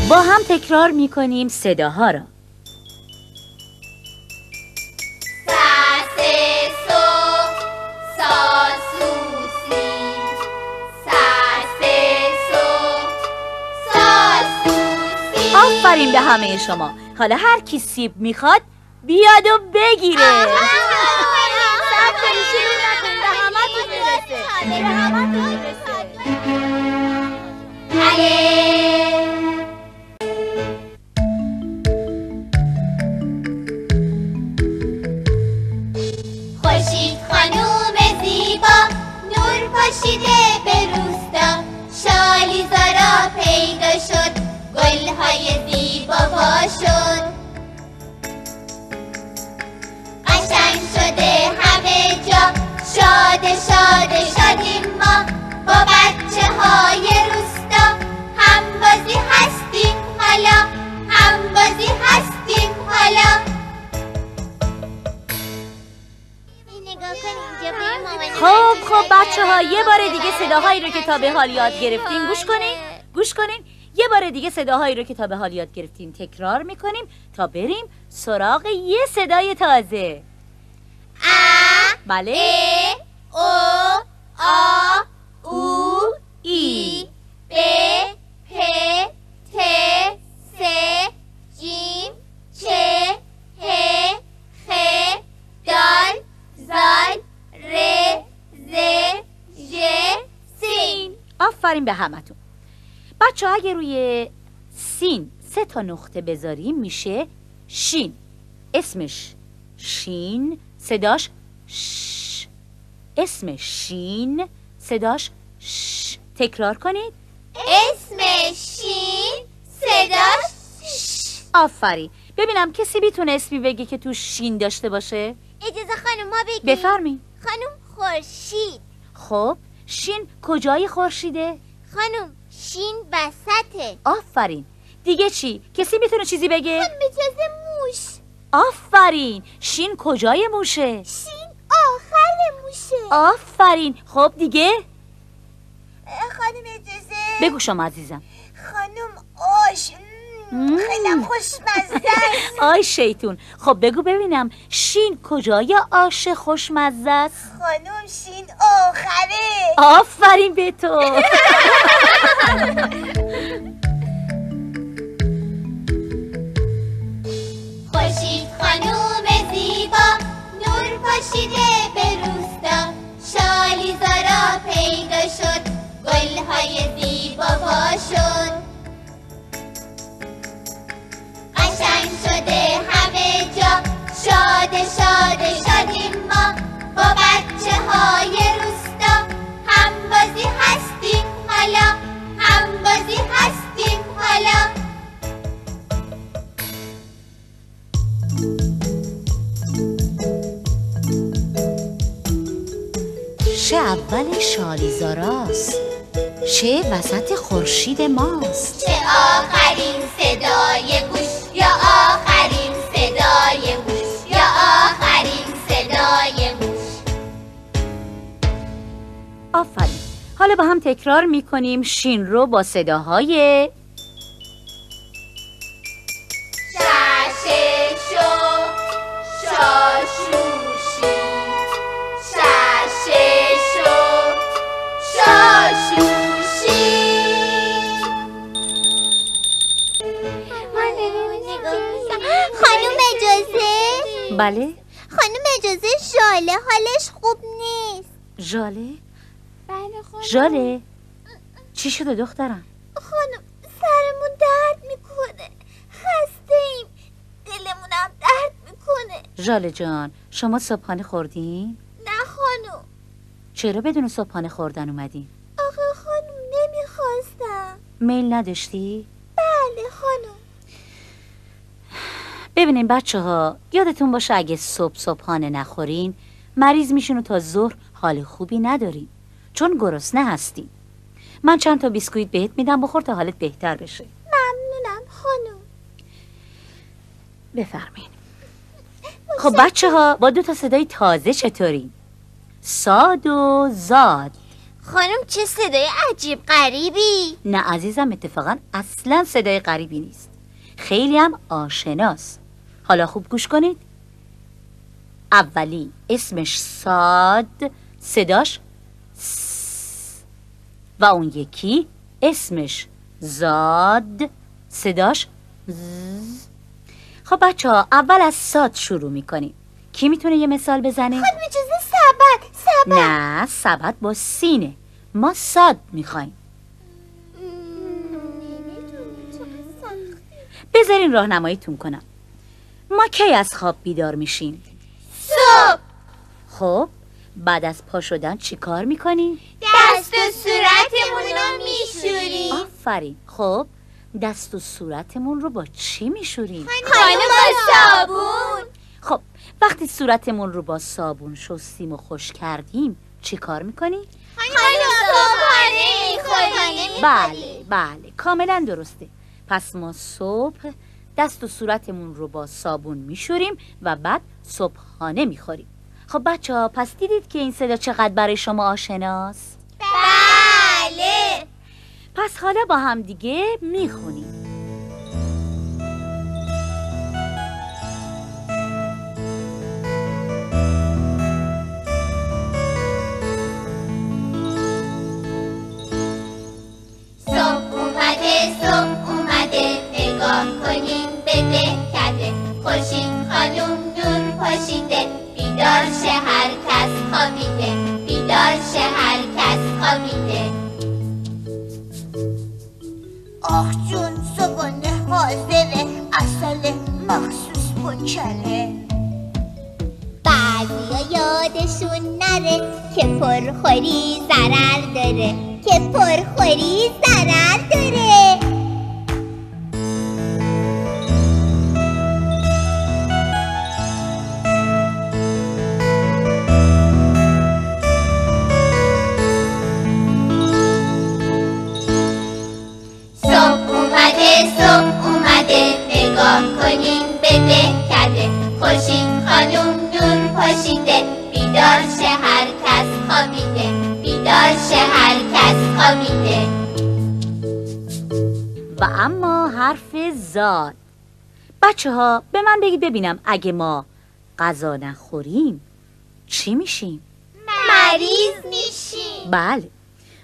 با هم تکرار میکنیم صداها را. آفرین به همه شما. حالا هر کی سیب میخواد بیاد و بگیره. خورشید خانوم زیبا، نور پاشیده به روستا، شالیزارا پیدا شد، گلهای زیبا وا شد، قشنگ شده همه جا، شاده شاده شدیم ما، با بچه های روستا، همبازی هستیم حالا، همبازی هستیم حالا. خب بچه ها، یه بار دیگه صداهایی رو که تا به حال یاد گرفتیم گوش کنین. یه بار دیگه صداهایی رو که تا به حال یاد گرفتیم تکرار میکنیم تا بریم سراغ یه صدای تازه. بله. او آ او ای ب پ ت س جیم چ ه خ دال زال ر ز ژ سین. آفرین به همتون. بچه ها اگه روی سین 3 تا نقطه بذاریم میشه شین. اسمش شین، صداش ش. اسمش شین، صداش ش. تکرار کنید. اسمش شین، صداش ش. آفرین. ببینم کسی میتونه اسمی بگه که تو شین داشته باشه؟ اجازه خانم ما بگیم. بفرمایید. خانم خورشید. خب شین کجای خورشیده؟ خانم شین وسطه. آفرین. دیگه چی؟ کسی میتونه چیزی بگه؟ خانم اجازه موش. آفرین. شین کجای موشه؟ شین آخر موشه. آفرین. خب دیگه؟ خانم اجازه. بگو شما عزیزم. خانم آش. خیلی خوشمزه است. آی شیطون، خب بگو ببینم شین کجای آش خوشمزه است؟ خانم شین آخره. آفرین به تو. خورشید خانوم زیبا نور پاشیده به روستا، شالیزارا پیدا شد، گلهای زیبا وا شد. قشنگ شده همه جا، شاده شاده شدیم ما، با بچه های روستا همبازی هستیم حالا، همبازی هستیم حالا. چه اول شالیزاراست، چه وسط خورشید ماست. چه آخرین صدای گوش، یا آخرین صدای گوش، یا آخرین صدای گوش. آفرین. حالا با هم تکرار میکنیم شین رو با صداهای شاششو، شاشوشی، شاششو، شاشوشی. خانم اجازه؟ بله؟ خانم اجازه، ژاله حالش خوب نیست. ژاله؟ بله خانم. ژاله؟ چی شده دخترم؟ خانم سرمون درد میکنه، خسته ایم، دلمونم درد میکنه. ژاله جان، شما صبحانه خوردین؟ نه خانم. چرا بدون صبحانه خوردن اومدین؟ آخه خانم نمیخواستم. میل نداشتی؟ بله خانم. ببینین بچه ها، یادتون باشه اگه صبحانه نخورین مریض میشین و تا ظهر حال خوبی ندارین، چون گرسنه هستین. من چند تا بیسکویت بهت میدم بخور تا حالت بهتر بشه. ممنونم خانم. بفرمین. خب بچه ها، با 2 تا صدای تازه چطورین؟ صاد و زاد. خانم چه صدای عجیب غریبی. نه عزیزم، اتفاقا اصلا صدای غریبی نیست، خیلی هم آشناست. حالا خوب گوش کنید. اولی اسمش صاد، صداش س، و اون یکی اسمش زاد، صداش ز. خب بچه ها، اول از صاد شروع میکنیم. کی میتونه یه مثال بزنه؟ خانم اجازه، سبد. نه، سبد با سینه. ما صاد میخوایم. بذارین راهنماییتون کنم. ما کی از خواب بیدار میشیم؟ صبح. خب بعد از پا شدن چی کار میکنیم؟ دست و صورتمون رو میشوریم. آفرین. خب دست و صورتمون رو با چی میشوریم؟ خانم با صابون. خب وقتی صورتمون رو با صابون شستیم و خوش کردیم چی کار میکنیم؟ خانم صبحانه میخوریم. بله کاملا درسته. پس ما صبح دست و صورتمون رو با صابون میشوریم و بعد صبحانه میخوریم. خب بچه ها، پس دیدید که این صدا چقدر برای شما آشناست؟ بله. پس حالا با هم دیگه میخونیم. صبح اومده نگاه کنیم به دهکده، خورشید خانوم نور پاشیده، بیدار شه هر کس خوابیده، بیدار شه هر کس خوابیده. آخ جون صبحانه حاضره، اصل مخصوص پنچله. بعضیا یادشون نره که پرخوری ضرر داره، که پرخوری ضرر داره. صبح اومده نگاه کنیم به دهکده، خورشید خانوم نور پاشیده، بیدار شه هر کس خوابیده، بیدار شه هر کس خوابیده. و اما حرف زاد. بچه ها به من بگید ببینم اگه ما غذا نخوریم چی میشیم؟ مریض میشیم. بله.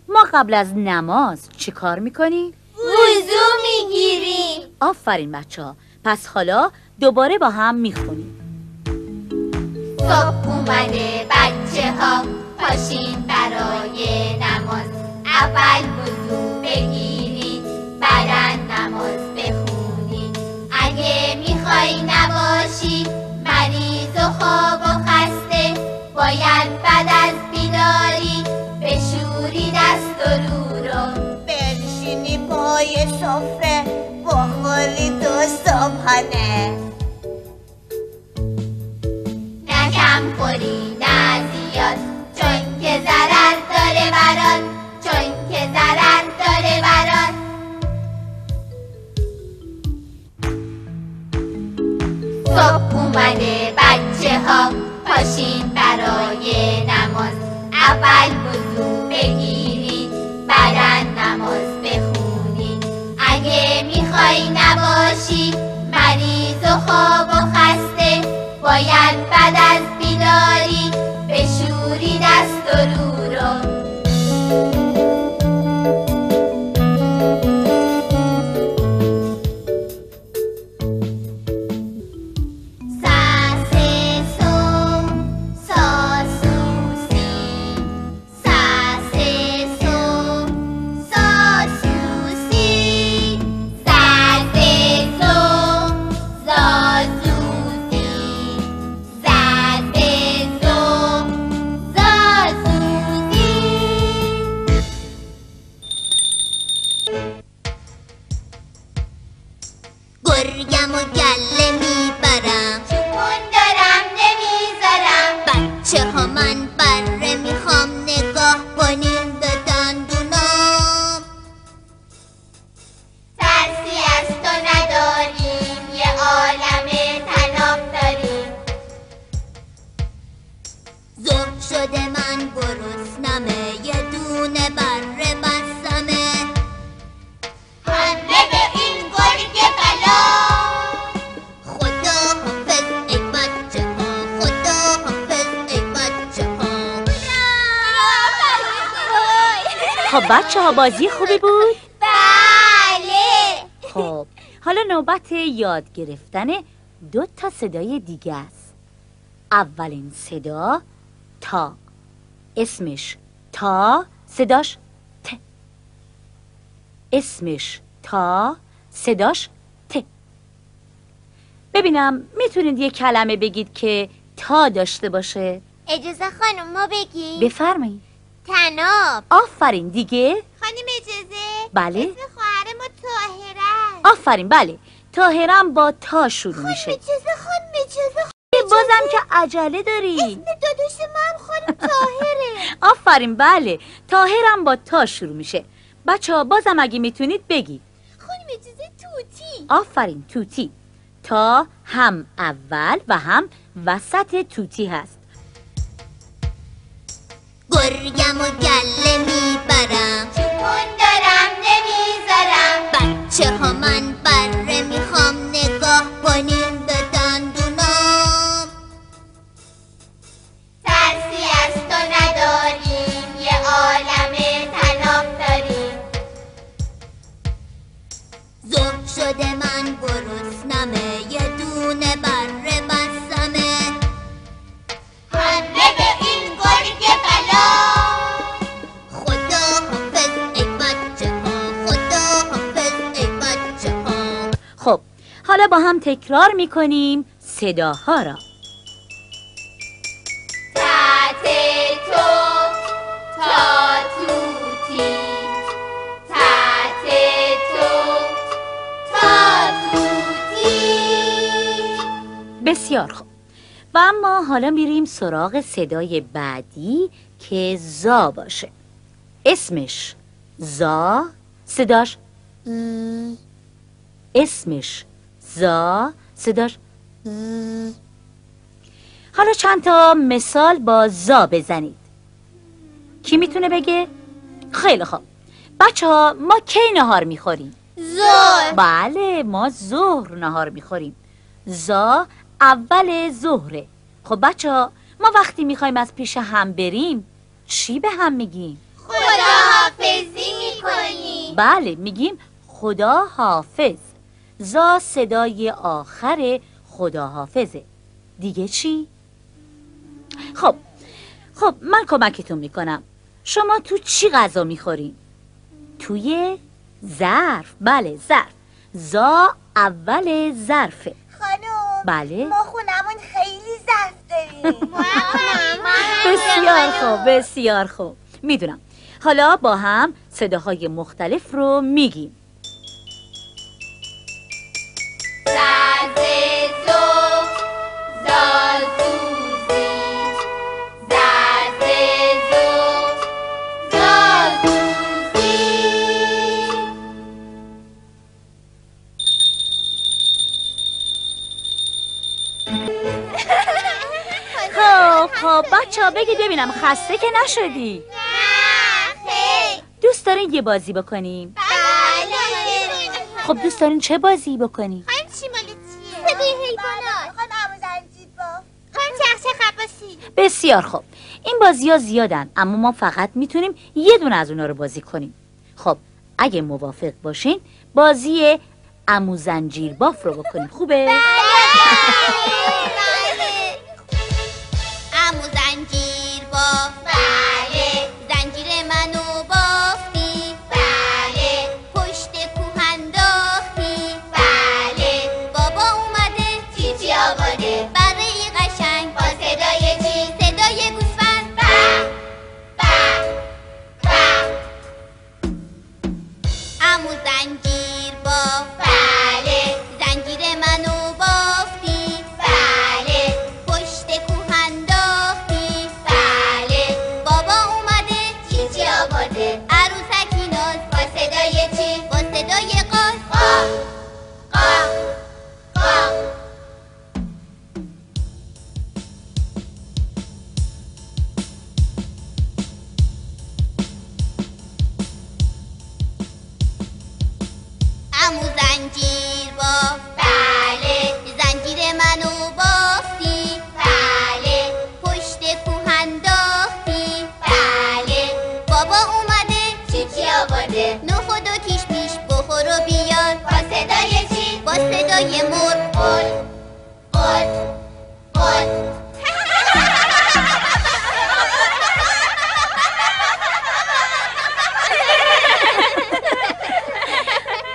ما قبل از نماز چی کار میکنیم؟ وضو میگیریم. آفرین بچه ها. پس حالا دوباره با هم میخونیم. صبح اومده بچه ها، پاشین برای نماز. اول وضو بگیرید، بعدن نماز بخونید. اگه میخوای نباشی مریض و خواب و خسته، باید بعد از بیداری بشوری دست و رو رو. بنشینی پای سفره بخوری دو صبحانه. نه کم خوری نه زیاد، چون که ضرر داره برات، چون که ضرر داره برات. صبح اومده بچه ها، پاشین برای نماز. اول وضو بگیرید، بعدن نماز بخونید. اگه میخوای نباشی مریض و خواب و خسته، باید بعد از بیداری بشوری دست و رو رو. گرگم و گله میبرم، چون دارم نمیذارم. بچه ها من بره میخوام، نگاه کنین به دندونام. ترسی از تو نداریم، یه عالم طناب داریم. ظهر شده من گرسنمه، یه دونه بره بستمه. حمله به این گرگ بلا. خدا حافظ ای بچه ها، خدا حافظ ای بچه ها. خب بچه ها بازی خوبی بود؟ بله. خب حالا نوبت یاد گرفتن 2 تا صدای دیگه است. اولین صدا تا، اسمش تا، صداش ت. اسمش تا، صداش ت. ببینم میتونید یه کلمه بگید که تا داشته باشه؟ اجازه خانم ما بگیم. بفرمایید. طناب. آفرین. دیگه؟ خانم اجازه. بله. اسم خواهر ما طاهره است. آفرین. بله، طاهرم با تا شروع میشه. خانم اجازه. بازم که عجله داری. اسم داداش ما هم خانم طاهره. آفرین. بله، طاهرم با تا شروع میشه. بچه ها بازم اگه میتونید بگید. خانم اجازه توتی. آفرین. توتی. تا هم اول و هم وسط توتی هست. گرگم و گله میبرم، چون دارم نمیذارم. بچه ها من بره میخوام، نگاه کنین به دندونام. ترسی از تو نداریم، یه عالم طناب داریم. ظهر شده من گرسنمه، یه دونه بره بستمه. حمله به این گرگ بلا. خدا حافظ ای بچه ها، خدا حافظ ای بچه ها. خب حالا با هم تکرار میکنیم صداها را. تحت تو تا توتی. تحت تو تا توتی. بسیار خوب. و اما حالا میریم سراغ صدای بعدی که زا باشه. اسمش زا، صداش ز. اسمش زا، صداش ز. حالا چند تا مثال با زا بزنید. کی میتونه بگه؟ خیلی خوب. بچه ها ما کی نهار میخوریم؟ ظهر. بله، ما ظهر نهار میخوریم. زا اول ظهره. خب بچه ها، ما وقتی میخوایم از پیش هم بریم چی به هم میگیم؟ خداحافظی میکنیم. بله، میگیم خدا حافظ. زا صدای آخر خدا حافظه. دیگه چی؟ خب من کمکتون میکنم. شما تو چی غذا میخورین؟ توی ظرف. بله، ظرف. زا اول ظرفه. خانم بله. ما خونمون خیلی ظرف داریم. بسیار خوب، بسیار خوب. میدونم. حالا با هم صداهای مختلف رو میگیم. زازه زو زازوزی زازه زو زازوزی. خب بچه ها بگید ببینم خسته که نشدی؟ نه خیر. دوست دارین یه بازی بکنیم؟ بله. خب دوست دارین چه بازی بکنیم؟ خواهیم چی مال چیه؟ صدای حیوانات. میخوام عمو زنجیر با خواهیم چرخش خباسی. بسیار خوب. این بازی ها زیادن اما ما فقط میتونیم یه دونه از اونا رو بازی کنیم. خب اگه موافق باشین بازی عمو زنجیر باف رو بکنیم. خوبه؟ عمو زنجیر باف. بله. زنجیر منو بافتی. بله. پشت کوه انداختی. بله. بابا اومده چیچی آورده. برای قشنگ با صدای چی؟ صدای گوسفند. عمو زنجیر باف. بله. زنجیر منو بافتی. بله. پشت کوه انداختی. بله. بابا اومده چیچی آورده. عروسکی ناز با صدای چی؟ با صدای قاز. قاز قاز قاز. عمو زنجیر باف. بله. زنجیر منو بافتی. بله. پشت کوه انداختی. بله. بابا اومده چیچی آورده. نخود و کشمیش بخور و بیار. با صدای چی؟ با صدای مرغ. قل قل قل.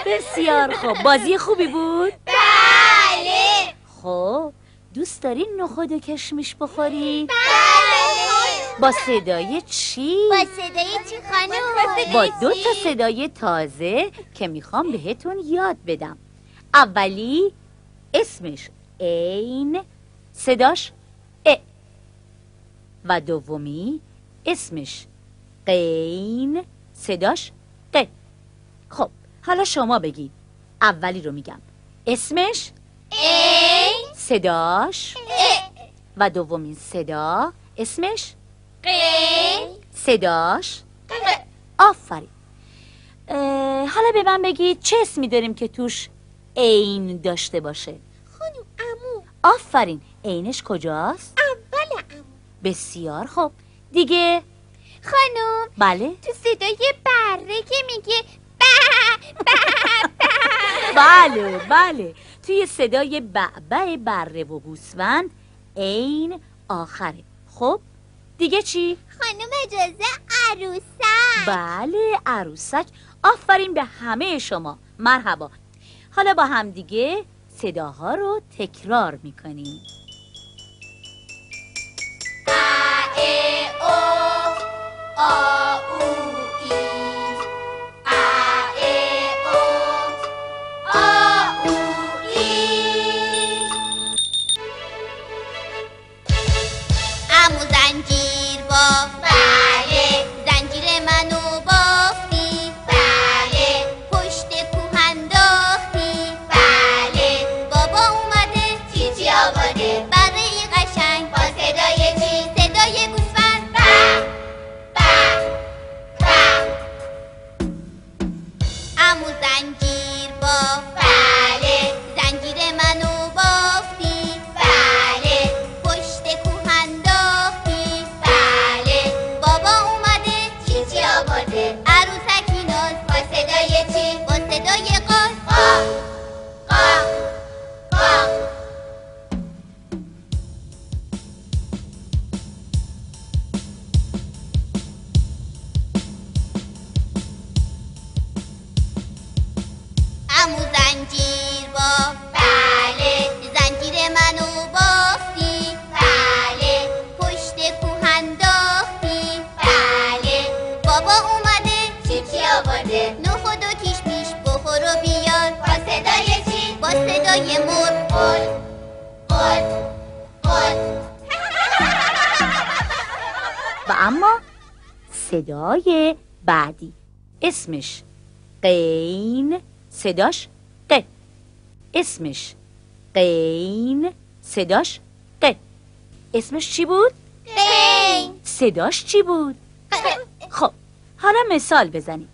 بسیار خوب. بازی خوبی بود؟ بله. خب دوست دارین نخود و کشمیش بخورین؟ بله. با صدای چی؟ با صدای چی خانم؟ با 2 تا صدای تازه که میخوام بهتون یاد بدم. اولی اسمش عین، صداش ا. و دومی اسمش قین، صداش ق. خب حالا شما بگید. اولی رو میگم. اسمش ای صداش ا و دومین صدا اسمش قی صداش ق. آفرین. حالا به من بگید چه اسمی داریم که توش عین داشته باشه؟ خانم عمو. آفرین. عینش کجاست؟ اول عمو. بسیار خوب. دیگه؟ خانم بله؟ تو صدای بره که میگه بله. توی صدای بعبع بره و گوسفند عین آخره. خب دیگه چی؟ خانم اجازه عروسک. بله، عروسک. آفرین به همه شما. مرحبا. حالا با هم دیگه صداها رو تکرار میکنیم. ا ای او آ او ای. ا ای او آ او ای. عمو زنجیر باف. بله. زنجیر منو بافتی. بله. پشت کوه انداختی. بله. بابا اومده چیچی آورده. برای قشنگ با صدای چی؟ صدای گوسفند. عمو زنجیر صدای بعدی اسمش قین، صداش ق. اسمش قین، صداش ق. اسمش چی بود؟ قین. صداش چی بود؟ خب حالا مثال بزنیم.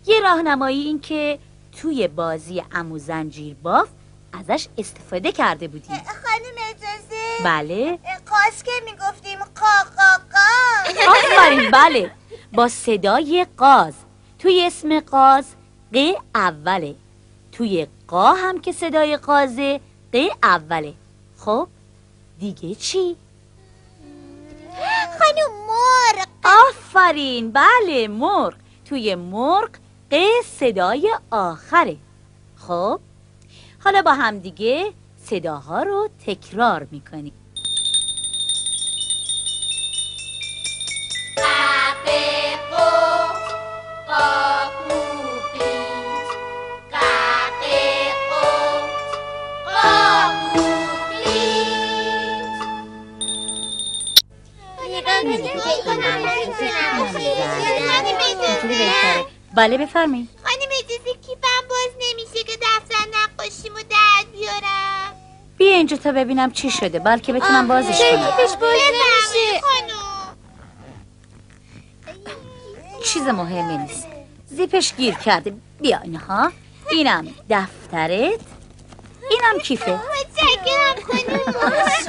یه راهنمایی این که توی بازی عمو زنجیر باف ازش استفاده کرده بودیم. خانم اجازه؟ بله. قاز که میگفتیم قا قا قا. آفرین، بله، با صدای قاز. توی اسم قاز ق اوله، توی قا هم که صدای قازه ق اوله. خب دیگه چی؟ خانم مرغ. آفرین، بله، مرغ. توی مرغ ق صدای آخره. خب حالا با هم دیگه صداها رو تکرار میکنیم. بله بفرمایید. خانم اجازه کیفم باز نمیشه که دفتر نقاشیمو در بیارم. بیا اینجا تا ببینم چی شده، بلکه بتونم بازش کنم. کیفش باز نمیشه خانم. چیز مهمی نیست، زیپش گیر کرده. بیا اینها، اینم دفترت، اینم کیفه. متشکرم خانم.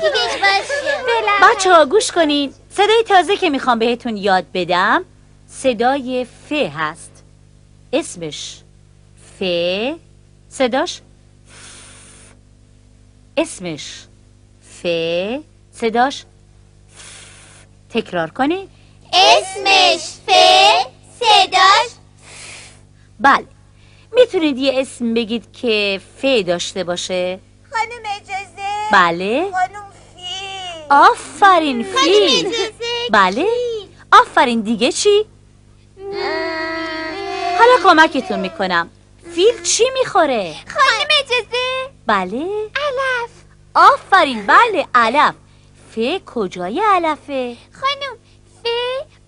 کیفش باشه. بچه ها گوش کنین، صدای تازه که میخوام بهتون یاد بدم صدای ف هست. اسمش ف، صداش ف. اسمش ف، صداش ف. تکرار کنی. اسمش ف، صداش. بله، میتونید یه اسم بگید که ف داشته باشه؟ خانم اجازه؟ بله. خانم فیل. آفرین، فیل. بله، آفرین. دیگه چی؟ حالا کمکتون میکنم. فیل چی میخوره؟ خانم اجازه؟ بله. علف. آفرین، بله، علف. ف کجای علفه؟ خانم ف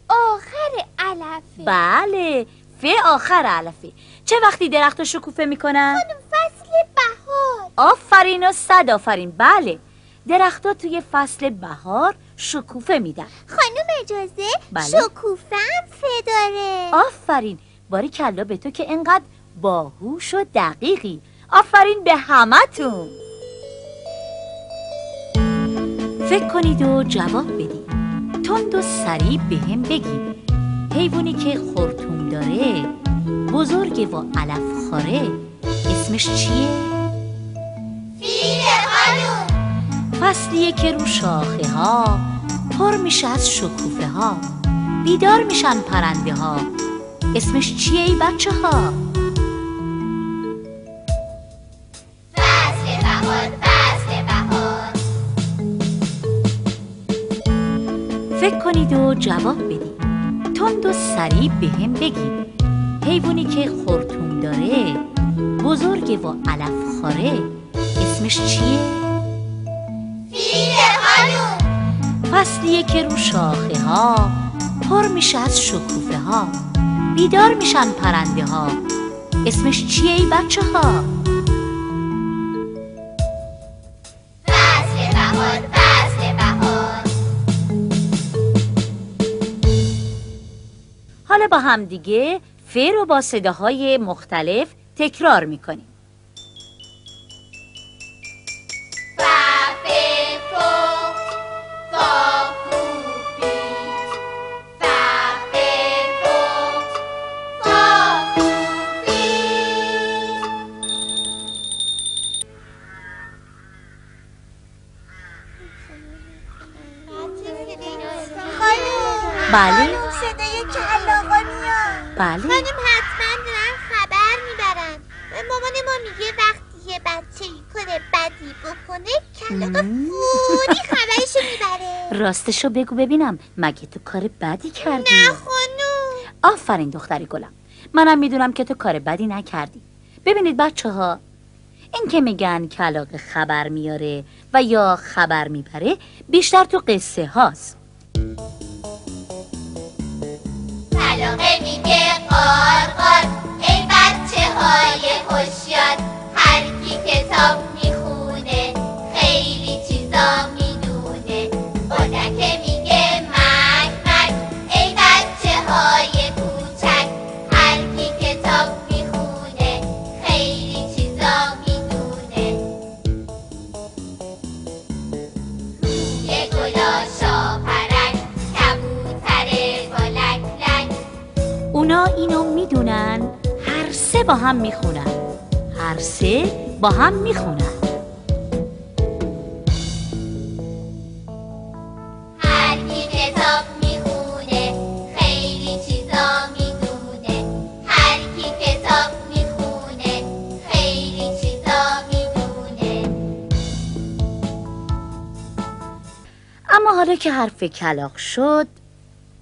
آخر علفه. بله، ف آخر علفه. چه وقتی درخت شکوفه میکنن؟ خانم فصل بهار. آفرین و صد آفرین. بله، درخت‌ها توی فصل بهار شکوفه میدن. خانم اجازه؟ بله. شکوفه هم ف داره. آفرین، باری کلا به تو که انقدر باهوش و دقیقی. آفرین به همتون. فکر کنید و جواب بدید. تند و سریع به هم بگید. حیوانی که خرطوم داره، بزرگه و علف خواره، اسمش چیه؟ فیل خانم. فصلیه که رو شاخه ها پر میشه از شکوفه ها، بیدار میشن پرنده ها، اسمش چیه ای بچه ها؟ فصل بهار. فصل بهار. فکر کنید و جواب بدید. تند و سریع به هم بگید. حیوانی که خرطوم داره، بزرگه و علف خواره، اسمش چیه؟ فیل خانم. فصلیه که رو شاخه ها پر میشه از شکوفه ها، بیدار میشن پرنده ها، اسمش چیه ای بچه ها؟ فصل بهار. فصل بهار. حالا با هم دیگه ف رو با صداهای مختلف تکرار میکنیم. بله. صدای کلاغا میاد. بله. خانم حتما دارن خبر میبرن. مامان ما میگه وقتی یه بچه ای کار بدی بکنه کلاغا فوری خبرشو میبره. راستشو بگو ببینم، مگه تو کار بدی کردی؟ نه خانم. آفرین دختری گلم، منم میدونم که تو کار بدی نکردی. ببینید بچه ها، این که میگن کلاغ خبر میاره و یا خبر میبره بیشتر تو قصه هاست. کلاغه میگه قار قار ای بچه های هوشیار، هر کی کتاب میخونه خیلی چیزا میدونه. اردکه میگه مک مک ای بچه های کوچک، هر کی کتاب میخونه خیلی چیزا میدونه. روی گلا شاپرک کبوتر گلک لک، اونا اینو میدونن، هر سه با هم میخونن، هر سه با هم میخونن. هر کی کتاب میخونه خیلی چیزا میدونه. هر کی کتاب میخونه خیلی چیزا میدونه. اما حالا که حرف کلاغ شد،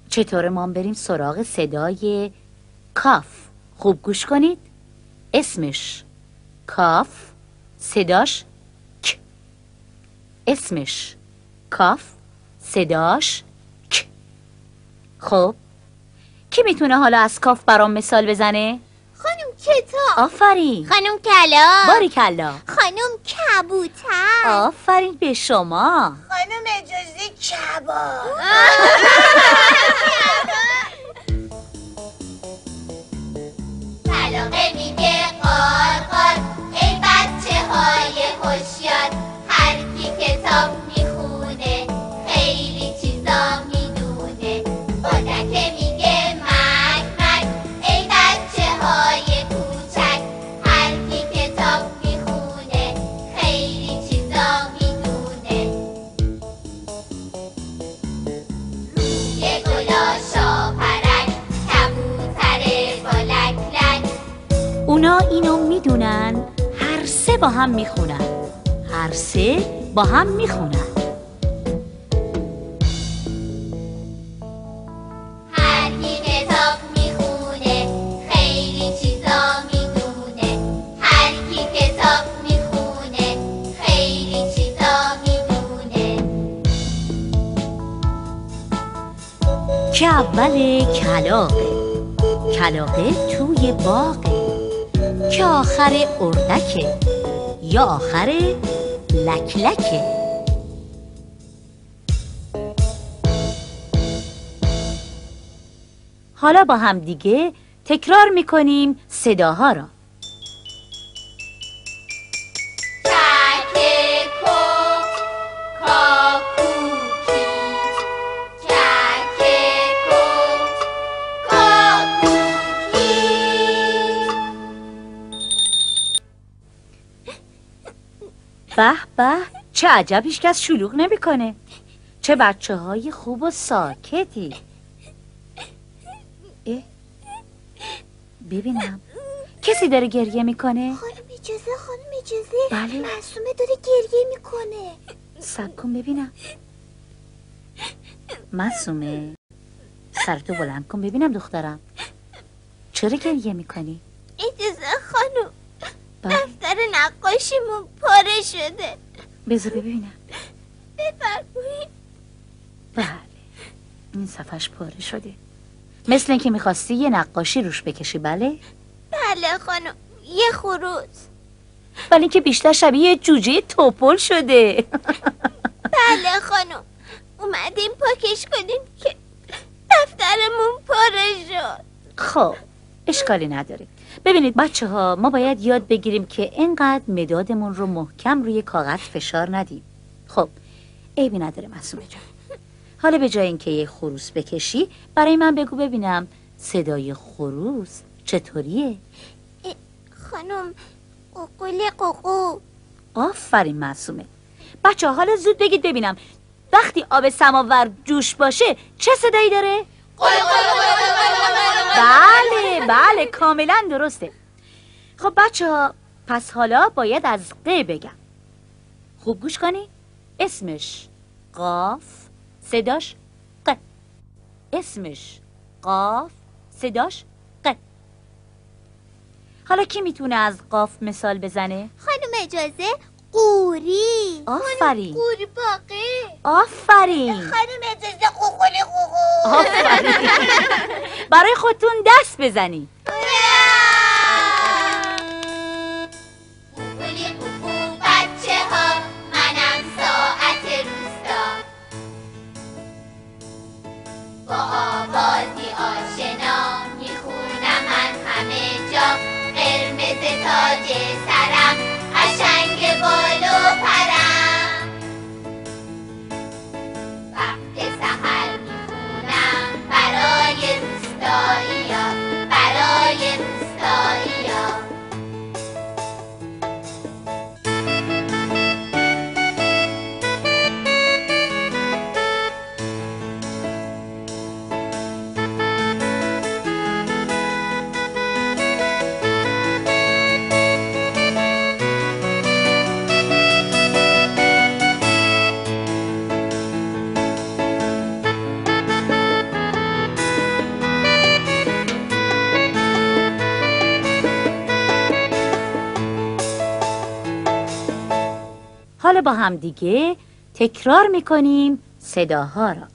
چطور ما بریم سراغ صدای کاف؟ خوب گوش کنید. اسمش کاف، صداش ک. اسمش کاف، صداش ک. خب کی میتونه حالا از کاف برام مثال بزنه؟ خانم کتاب، آفرین، خانم کلاغ، باریکلا، خانم کبوتر، آفرین به شما. خانم اجازه کباب. کلاغه میگه قار قار ای بچه های هوشیار، هر کی کتاب میخونه خیلی چیزا میدونه. اردکه میگه مک مک ای بچه های کوچک، هر کی کتاب میخونه خیلی چیزا میدونه. روی گلا شاپرک کبوتر گلک لک، اونا اینو میدونن، هر سه با هم میخونن، هر سه با هم میخونن. هر کی کتاب میخونه خیلی چیزا میدونه. هر کی کتاب میخونه خیلی چیزا میدونه. که اول کلاغه توی باغه، که آخر اردکه، یا آخر لکلکه. حالا با هم دیگه تکرار میکنیم صداها را. کک کک کاکوکی، کک کک کاکوکی. به به، چه عجب هیچکس شلوغ نمیکنه. چه بچه های خوب و ساکتی. اه؟ ببینم کسی داره گریه میکنه؟ خانم اجازه بله. معصومه داره گریه میکنه. صبر کن ببینم. معصومه، سرتو بلند کن ببینم دخترم، چرا گریه میکنی؟ اجازه خانم، بله. دفتر نقاشیمون پاره شده. بذار ببینم. بفرمایید. بله، این صفحش پاره شده، مثل اینکه میخواستی یه نقاشی روش بکشی. بله؟ بله خانم، یه خروس. ولی اینکه بیشتر شبیه جوجه توپل شده. بله خانم، اومدیم پاکش کنیم که دفترمون پاره شد. خب اشکالی نداره. ببینید بچه ها، ما باید یاد بگیریم که اینقدر مدادمون رو محکم روی کاغذ فشار ندیم. خب عیبی نداره معصومه جان. حالا به جای اینکه یه خروس بکشی، برای من بگو ببینم صدای خروس چطوریه؟ خانم، قوقل قوقو. آفرین معصومه. بچه ها حالا زود بگید ببینم وقتی آب سماور جوش باشه چه صدایی داره؟ بله کاملا درسته. خب بچه ها، پس حالا باید از ق بگم. خوب گوش کنی. اسمش قاف، صداش ق. اسمش قاف، صداش ق. حالا کی میتونه از قاف مثال بزنه؟ خانم اجازه، قوری. آفرین. قوری باقی. آفرین. خانم اجازه قوقلی قوقو. آفرین. برای خودتون دست بزنید. قوقلی قوقو بچه ها، منم ساعت روستا. با آوازی آشنا میخونم من همه جا. قرمز تاج سرم، قشنگ بال و پرم. وقت سحر میخونم برای روستایی‌ها، برای روستایی‌ها. حالا با هم دیگه تکرار میکنیم صداها را.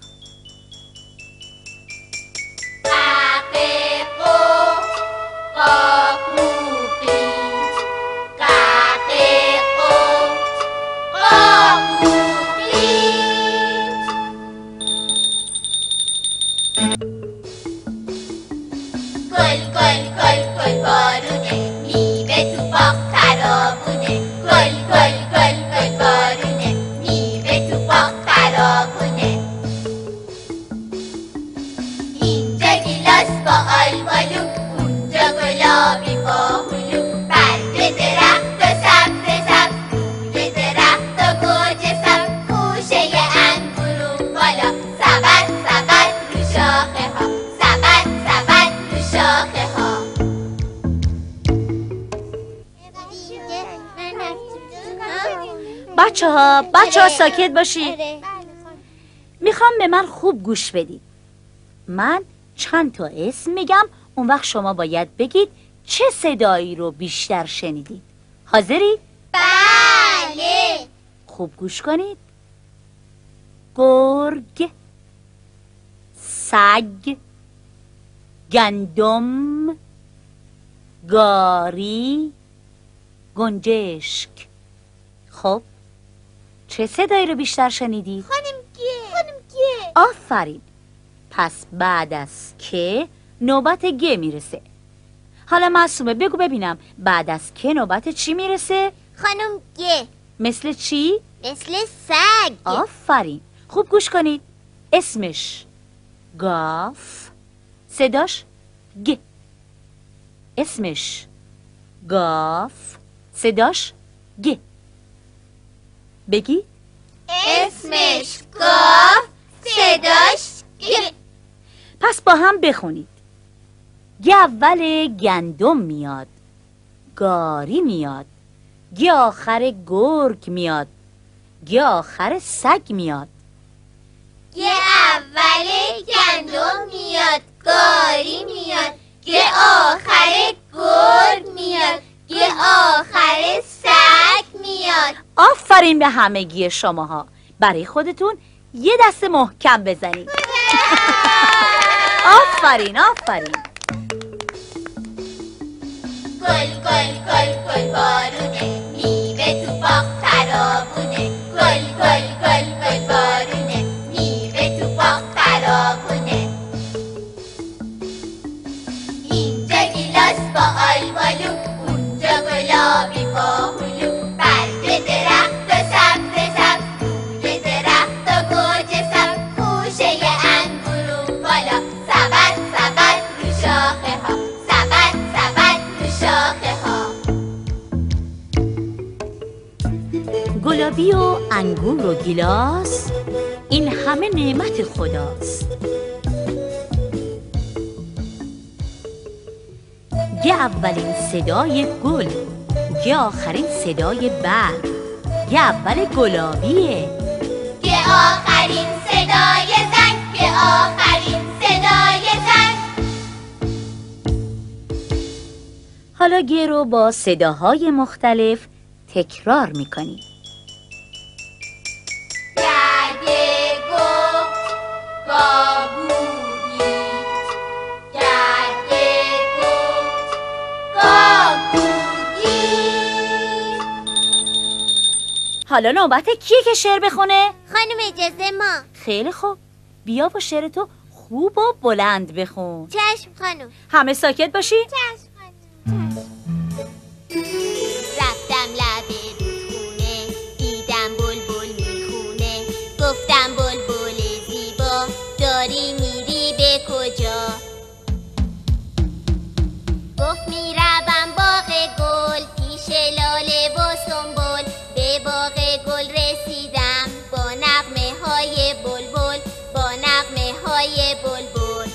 گل گل گل گل بارونه، میوه تو باغ ترابونه. گل گل گل گل بارونه، میوه تو باغ ترابونه. اینجا گیلاس با آلبالو، اونجا گلابی با هلو. برگ درخت و سبز سبز، روی درخت و گوجه سبز. خوشه انگورون بالا، سبد سبد رو شاخه ها. سبد سبد رو شاخه ها. بچه ها ساکت باشید. میخوام به من خوب گوش بدید. من چند تا اسم میگم، اون وقت شما باید بگید چه صدایی رو بیشتر شنیدید. حاضرید؟ بله. خوب گوش کنید. گرگ، سگ، گندم، گاری، گنجشک. خب چه صدایی رو بیشتر شنیدید؟ خانم گه. آفرین. پس بعد از که نوبت گه میرسه. حالا معصومه بگو ببینم بعد از که نوبت چی میرسه؟ خانم گه. مثل چی؟ مثل سگ. آفرین. خوب گوش کنید. اسمش گاف، صداش گ. اسمش گاف، صداش گ. بگی. اسمش گاف، صداش گه. پس با هم بخونید. گه اول گندم میاد، گاری میاد، گه آخر گرگ میاد، گه آخر سگ میاد. گه اول گندم میاد، گاری میاد. گه آخر گرگ میاد، گه آخر سگ میاد. آفرین به همگی شماها. برای خودتون یه دست محکم بزنید. آفرین آفرین. گل گل گل گل بارونه، میوه تو باغ ترابونه. گل گل گل گل بارونه، میوه تو باغ ترابونه. اینجا گیلاس با آلبالو، اونجا گلابی با هلو. برگ درخت و سبز سبز، روی درخت و گوجه سبز. خوشه انگورون بالا، سبد سبد رو شاخه ها. سبد سبد رو شاخه ها. گلابی و انگور و گیلاس، این همه نعمت خداست. گه اولین صدای گل، گه آخرین صدای برگ. گه اول گلابیه، گه آخرین صدای زنگ. گه آخرین صدای زنگ. حالا گه رو با صداهای مختلف تکرار میکنیم. گه حالا نوبت کیه که شعر بخونه؟ خانم اجازه ما. خیلی خوب، بیا با شعر تو خوب و بلند بخون. چشم خانم. همه ساکت باشی؟ چشم خانم. رفتم لب رودخونه، دیدم بلبل میخونه، گفتم بلبل زیبا داری میری به کجا؟ گفت میروم باغ گل پیش لاله و سنبل، به باغ گل رسیدم با نغمه های بلبل، با نغمه های بلبل.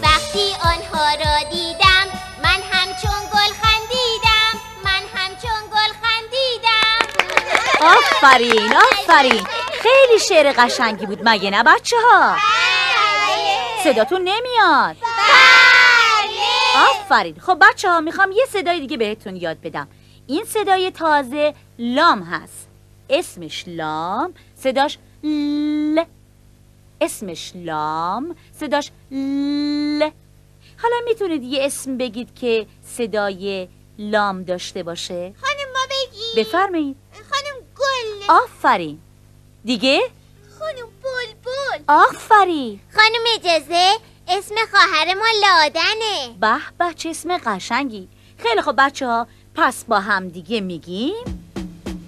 وقتی آنها را دیدم من همچون گل خندیدم، من همچون گل خندیدم. آفرین آفرین، خیلی شعر قشنگی بود مگه نه بچه ها؟ صداتون نمیاد. آفرین. خب بچه ها میخوام یه صدای دیگه بهتون یاد بدم. این صدای تازه لام هست، اسمش لام، صداش ل، اسمش لام، صداش ل. حالا میتونید یه اسم بگید که صدای لام داشته باشه؟ خانم ما بگی. بفرمایید. خانم گل. آفرین. دیگه؟ خانم بلبل. آفرین. خانم اجازه، اسم خواهر ما لادنه. به به چه اسم قشنگی. خیلی خب بچه ها، پس با هم دیگه میگیم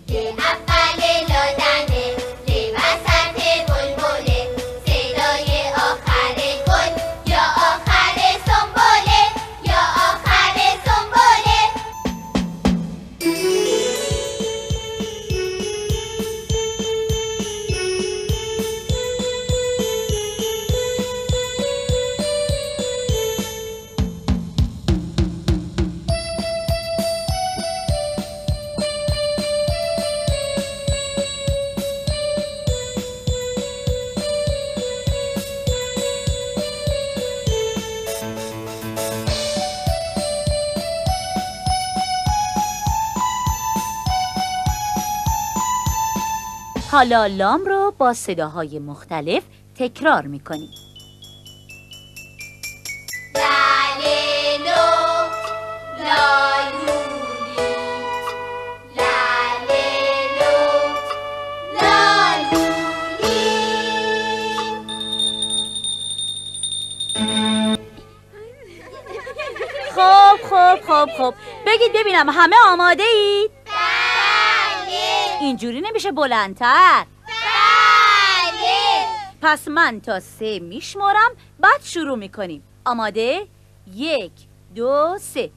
ل اول لادنه، ل وسط بلبله، صدای آخر گل یا آخر سنبله، یا آخر سنبله. حالا لام رو با صداهای مختلف تکرار میکنیم. لالو لالولی، لالو لالولی. خب بگید ببینم همه آماده اید؟ بله. اینجوری نمیشه بلندتر. بله. پس من تا 3 میشمارم بعد شروع میکنیم. آماده؟ 1 2 3.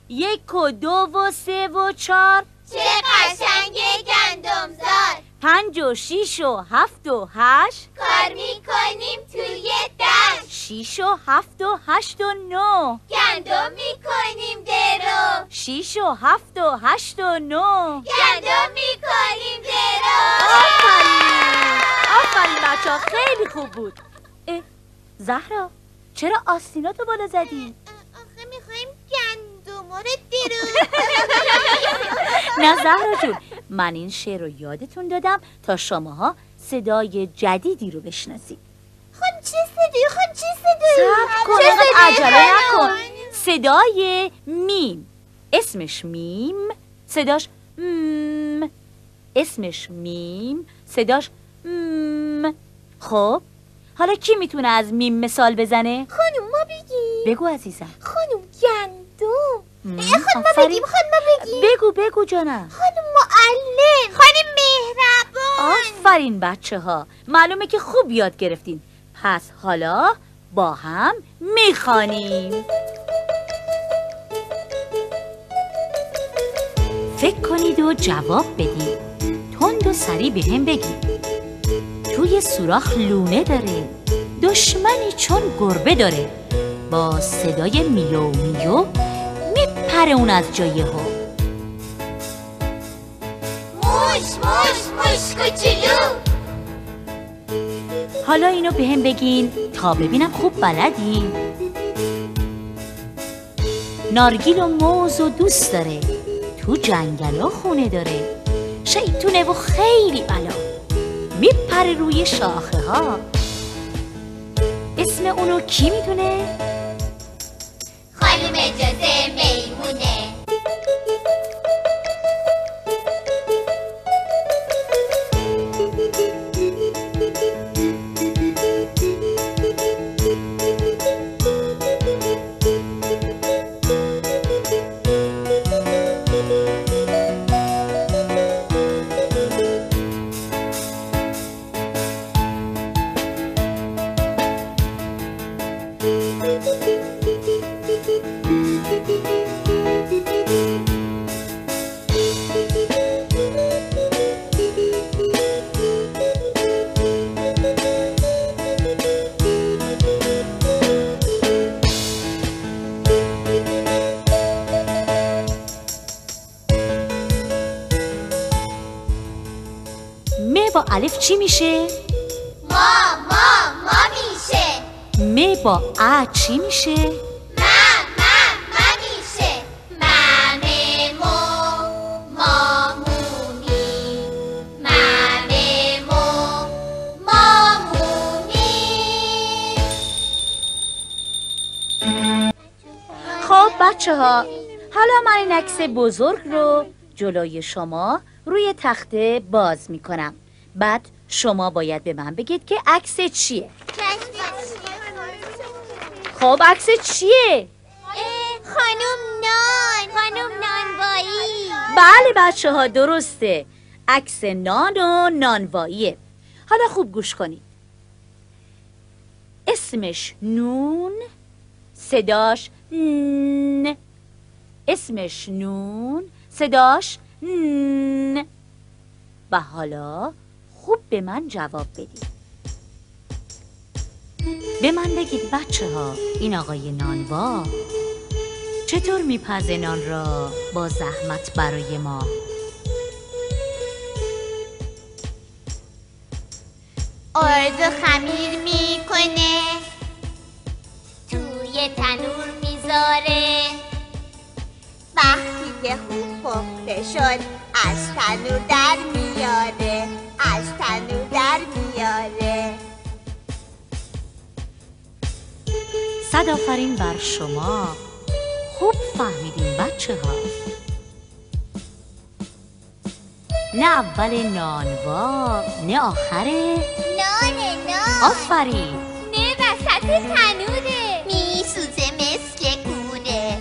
1 و 2 و 3 و 4. چه قشنگ گندمزار. 5 و 6 و 7 و 8. کار میکنیم توی دشت. 6 و 7 و 8 و 9. گندم میکنیم درو. 6 و 7 و 8 و 9. گندم میکنیم درو. آفرین بچه ها، خیلی خوب بود. زهرا چرا آستیناتو بالا زدی؟ آخه میخوایم گندم رو درو. نه زهرا جون، من این شعر رو یادتون دادم تا شماها صدای جدیدی رو بشناسید. خانم چه صدایی؟ خانم چه صدایی؟ صبر کن، اینقدر عجله نکن. صدای میم، اسمش میم، صداش م. اسمش میم، صداش م. خب حالا کی میتونه از میم مثال بزنه؟ خانم ما بگیم. بگو عزیزم. خانم گندم. خانم ما آفرین. بگیم. خانم ما بگیم. بگو جانم. خانم معلم. خانم مهربان. آفرین بچه ها، معلومه که خوب یاد گرفتین. پس حالا با هم میخوانیم. فکر کنید و جواب بدید، تند و سریع به هم بگید. توی سوراخ لونه داره، دشمنی چون گربه داره، با صدای میو میو میپره اون از جای ها. موش کوچولو. حالا اینو به هم بگین تا ببینم خوب بلدین. نارگیل و موز و دوست داره، تو جنگل و خونه داره، شیطونه و خیلی بلا، میپره روی شاخه ها. اسم اونو کی میدونه؟ خانم اجازه میمونه. م با الف چی میشه؟ ما میشه. م با ا چی میشه؟ ما میشه. مامونی. مامونی. خب بچه ها، حالا من این عکس بزرگ رو جلوی شما روی تخته باز میکنم. بعد شما باید به من بگید که عکس چیه. خب عکس چیه؟ خانم نانوایی. بله بچه ها، درسته، عکس نان و نانواییه. حالا خوب گوش کنید. اسمش نون، صداش ن. اسمش نون، صداش ن. و حالا خوب به من جواب بدید. به من بگید بچه ها، این آقای نانوا چطور میپزه نان را با زحمت برای ما؟ آرد خمیر میکنه، توی تنور میذاره. وقتی که خوب پخته شد از تنور در میاره. صد آفرین بر شما، خوب فهمیدین بچه ها. نه اول نانوا نه آخره. نان آفرین. نه وسط تنوره. میسوزه مثل کوره.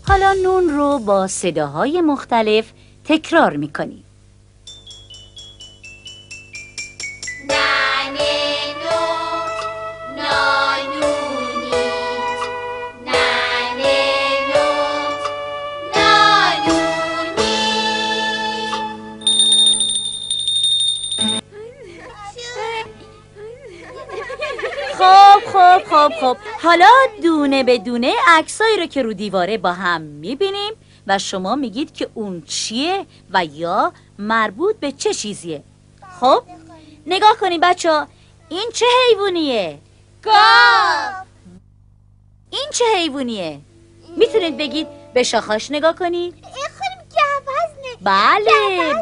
حالا نون رو با صداهای مختلف تکرار میکنیم. خب حالا دونه به دونه عکسایی رو که رو دیواره با هم میبینیم و شما میگید که اون چیه و یا مربوط به چه چیزیه. خب نگاه کنید بچه ها، این چه حیوانیه؟ گاو. این چه حیوانیه؟ میتونید بگید به شاخاش نگاه کنید؟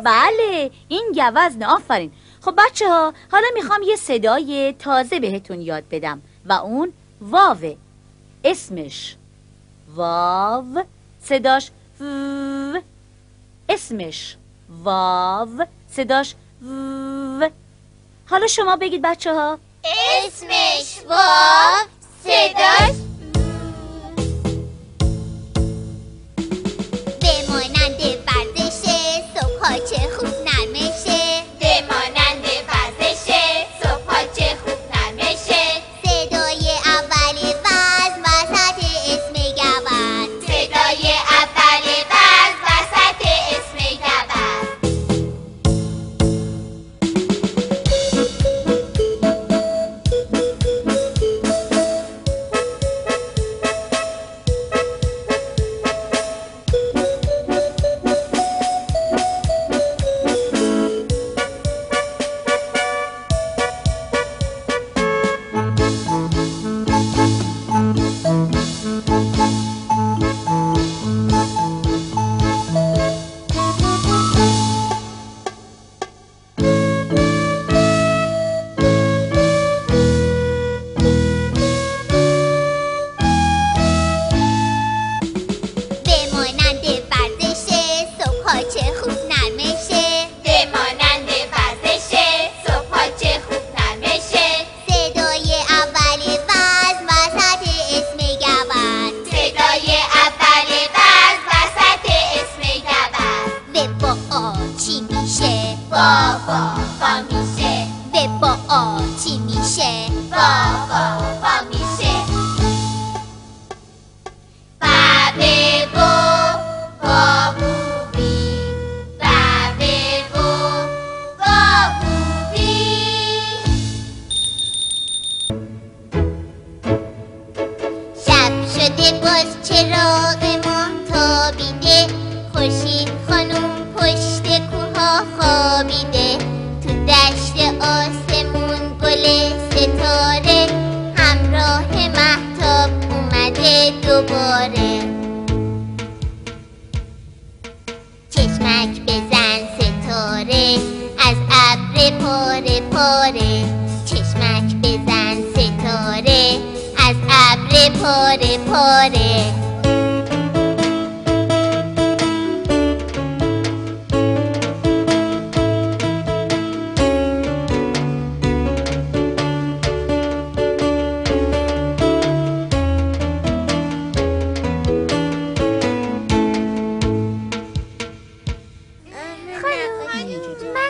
بله این گوزنه. آفرین. خب بچه ها، حالا میخوام یه صدای تازه بهتون یاد بدم و اون واوه. اسمش واو، صداش و. اسمش واو، صداش و. حالا شما بگید بچه ها. اسمش واو، صداش بمانند ورزش صبح‌ها چه خوب نرمشه. بمانند ورزش صبح‌ها چه خوب نرمشه. صدای اول وزن وسط اسم گوزن. صدای اول وزن وسط اسم گوزن. به با چی میشه؟ با میشه. چشمک بزن ستاره از ابر پاره پاره، چشمک بزن ستاره از ابر پاره پاره.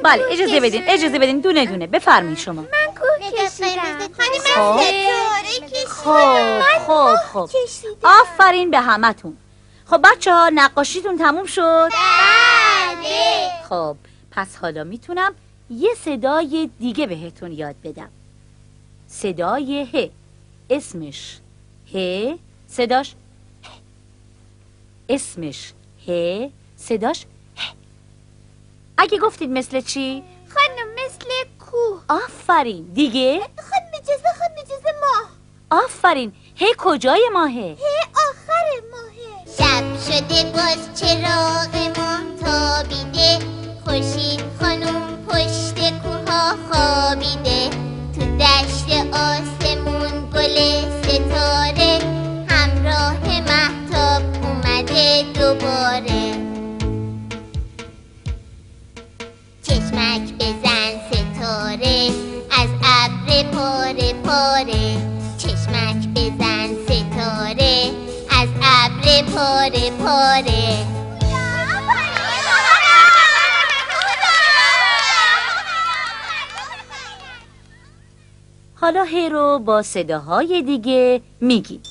بله اجازه بدین دونه دونه بفرمایید شما. من کوه کشیدم. خب آفرین به همتون. خب بچه ها نقاشیتون تموم شد؟ بله. خب پس حالا میتونم یه صدای دیگه بهتون یاد بدم. صدای ه، اسمش ه، صداش ه. اسمش ه، صداش ه. اگه گفتید مثل چی؟ خانم مثل کوه. آفرین. دیگه؟ خانم اجازه ماه. آفرین. هی کجای ماهه؟ آخر ماهه. شب شده باز چراغ ماه تابیده، خورشید خانم پشت کوها خوابیده، تو دشت آسمون گل ستاره، همراه مهتاب اومده دوباره. چشمک بزن ستاره از ابر پاره پاره، چشمک بزن ستاره از ابر پاره پاره. حالا هی رو با صداهای دیگه میگیم.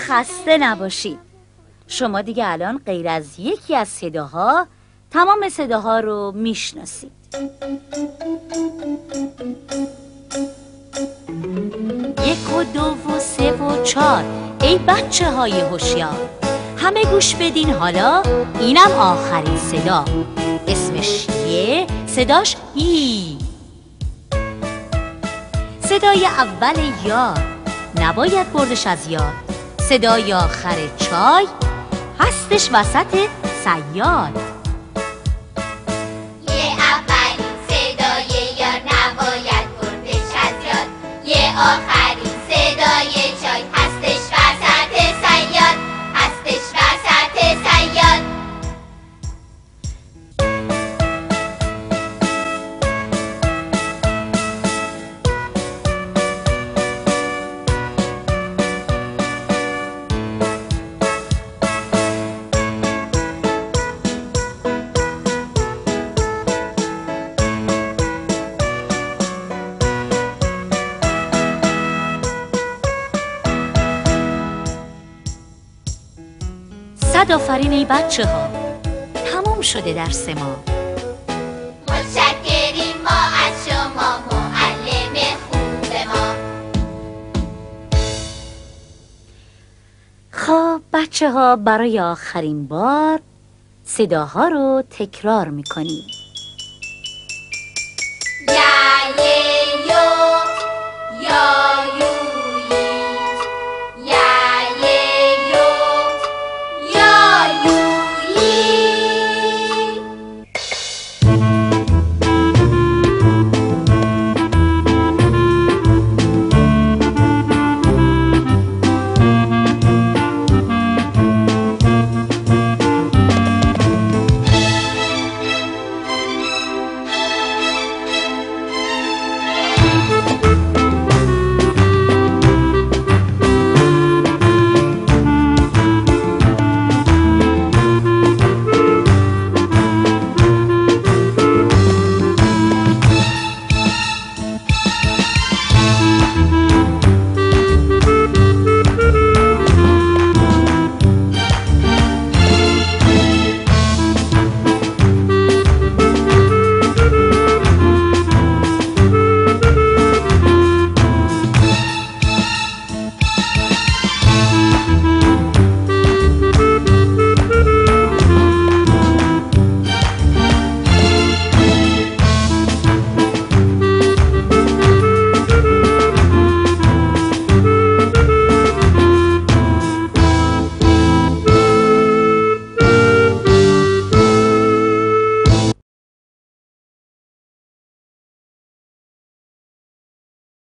خسته نباشید. شما دیگه الان غیر از یکی از صداها تمام صداها رو میشناسید. یک و دو و سه و چار. ای بچه های هوشیار، همه گوش بدین حالا، اینم آخرین صدا. اسمش یه، صداش ی. صدای اول یار نباید بردش از یاد. صدای آخر چای هستش وسط صیاد. یه اولین صدای یار نباید بردش از یاد. یه آخرین صدای چای هستش وسط صیاد. هستش وسط صیاد. صد آفرین ای بچه ها، تموم شده درس ما. متشکریم ما از شما معلم خوب ما. خب بچه ها، برای آخرین بار صداها رو تکرار میکنیم.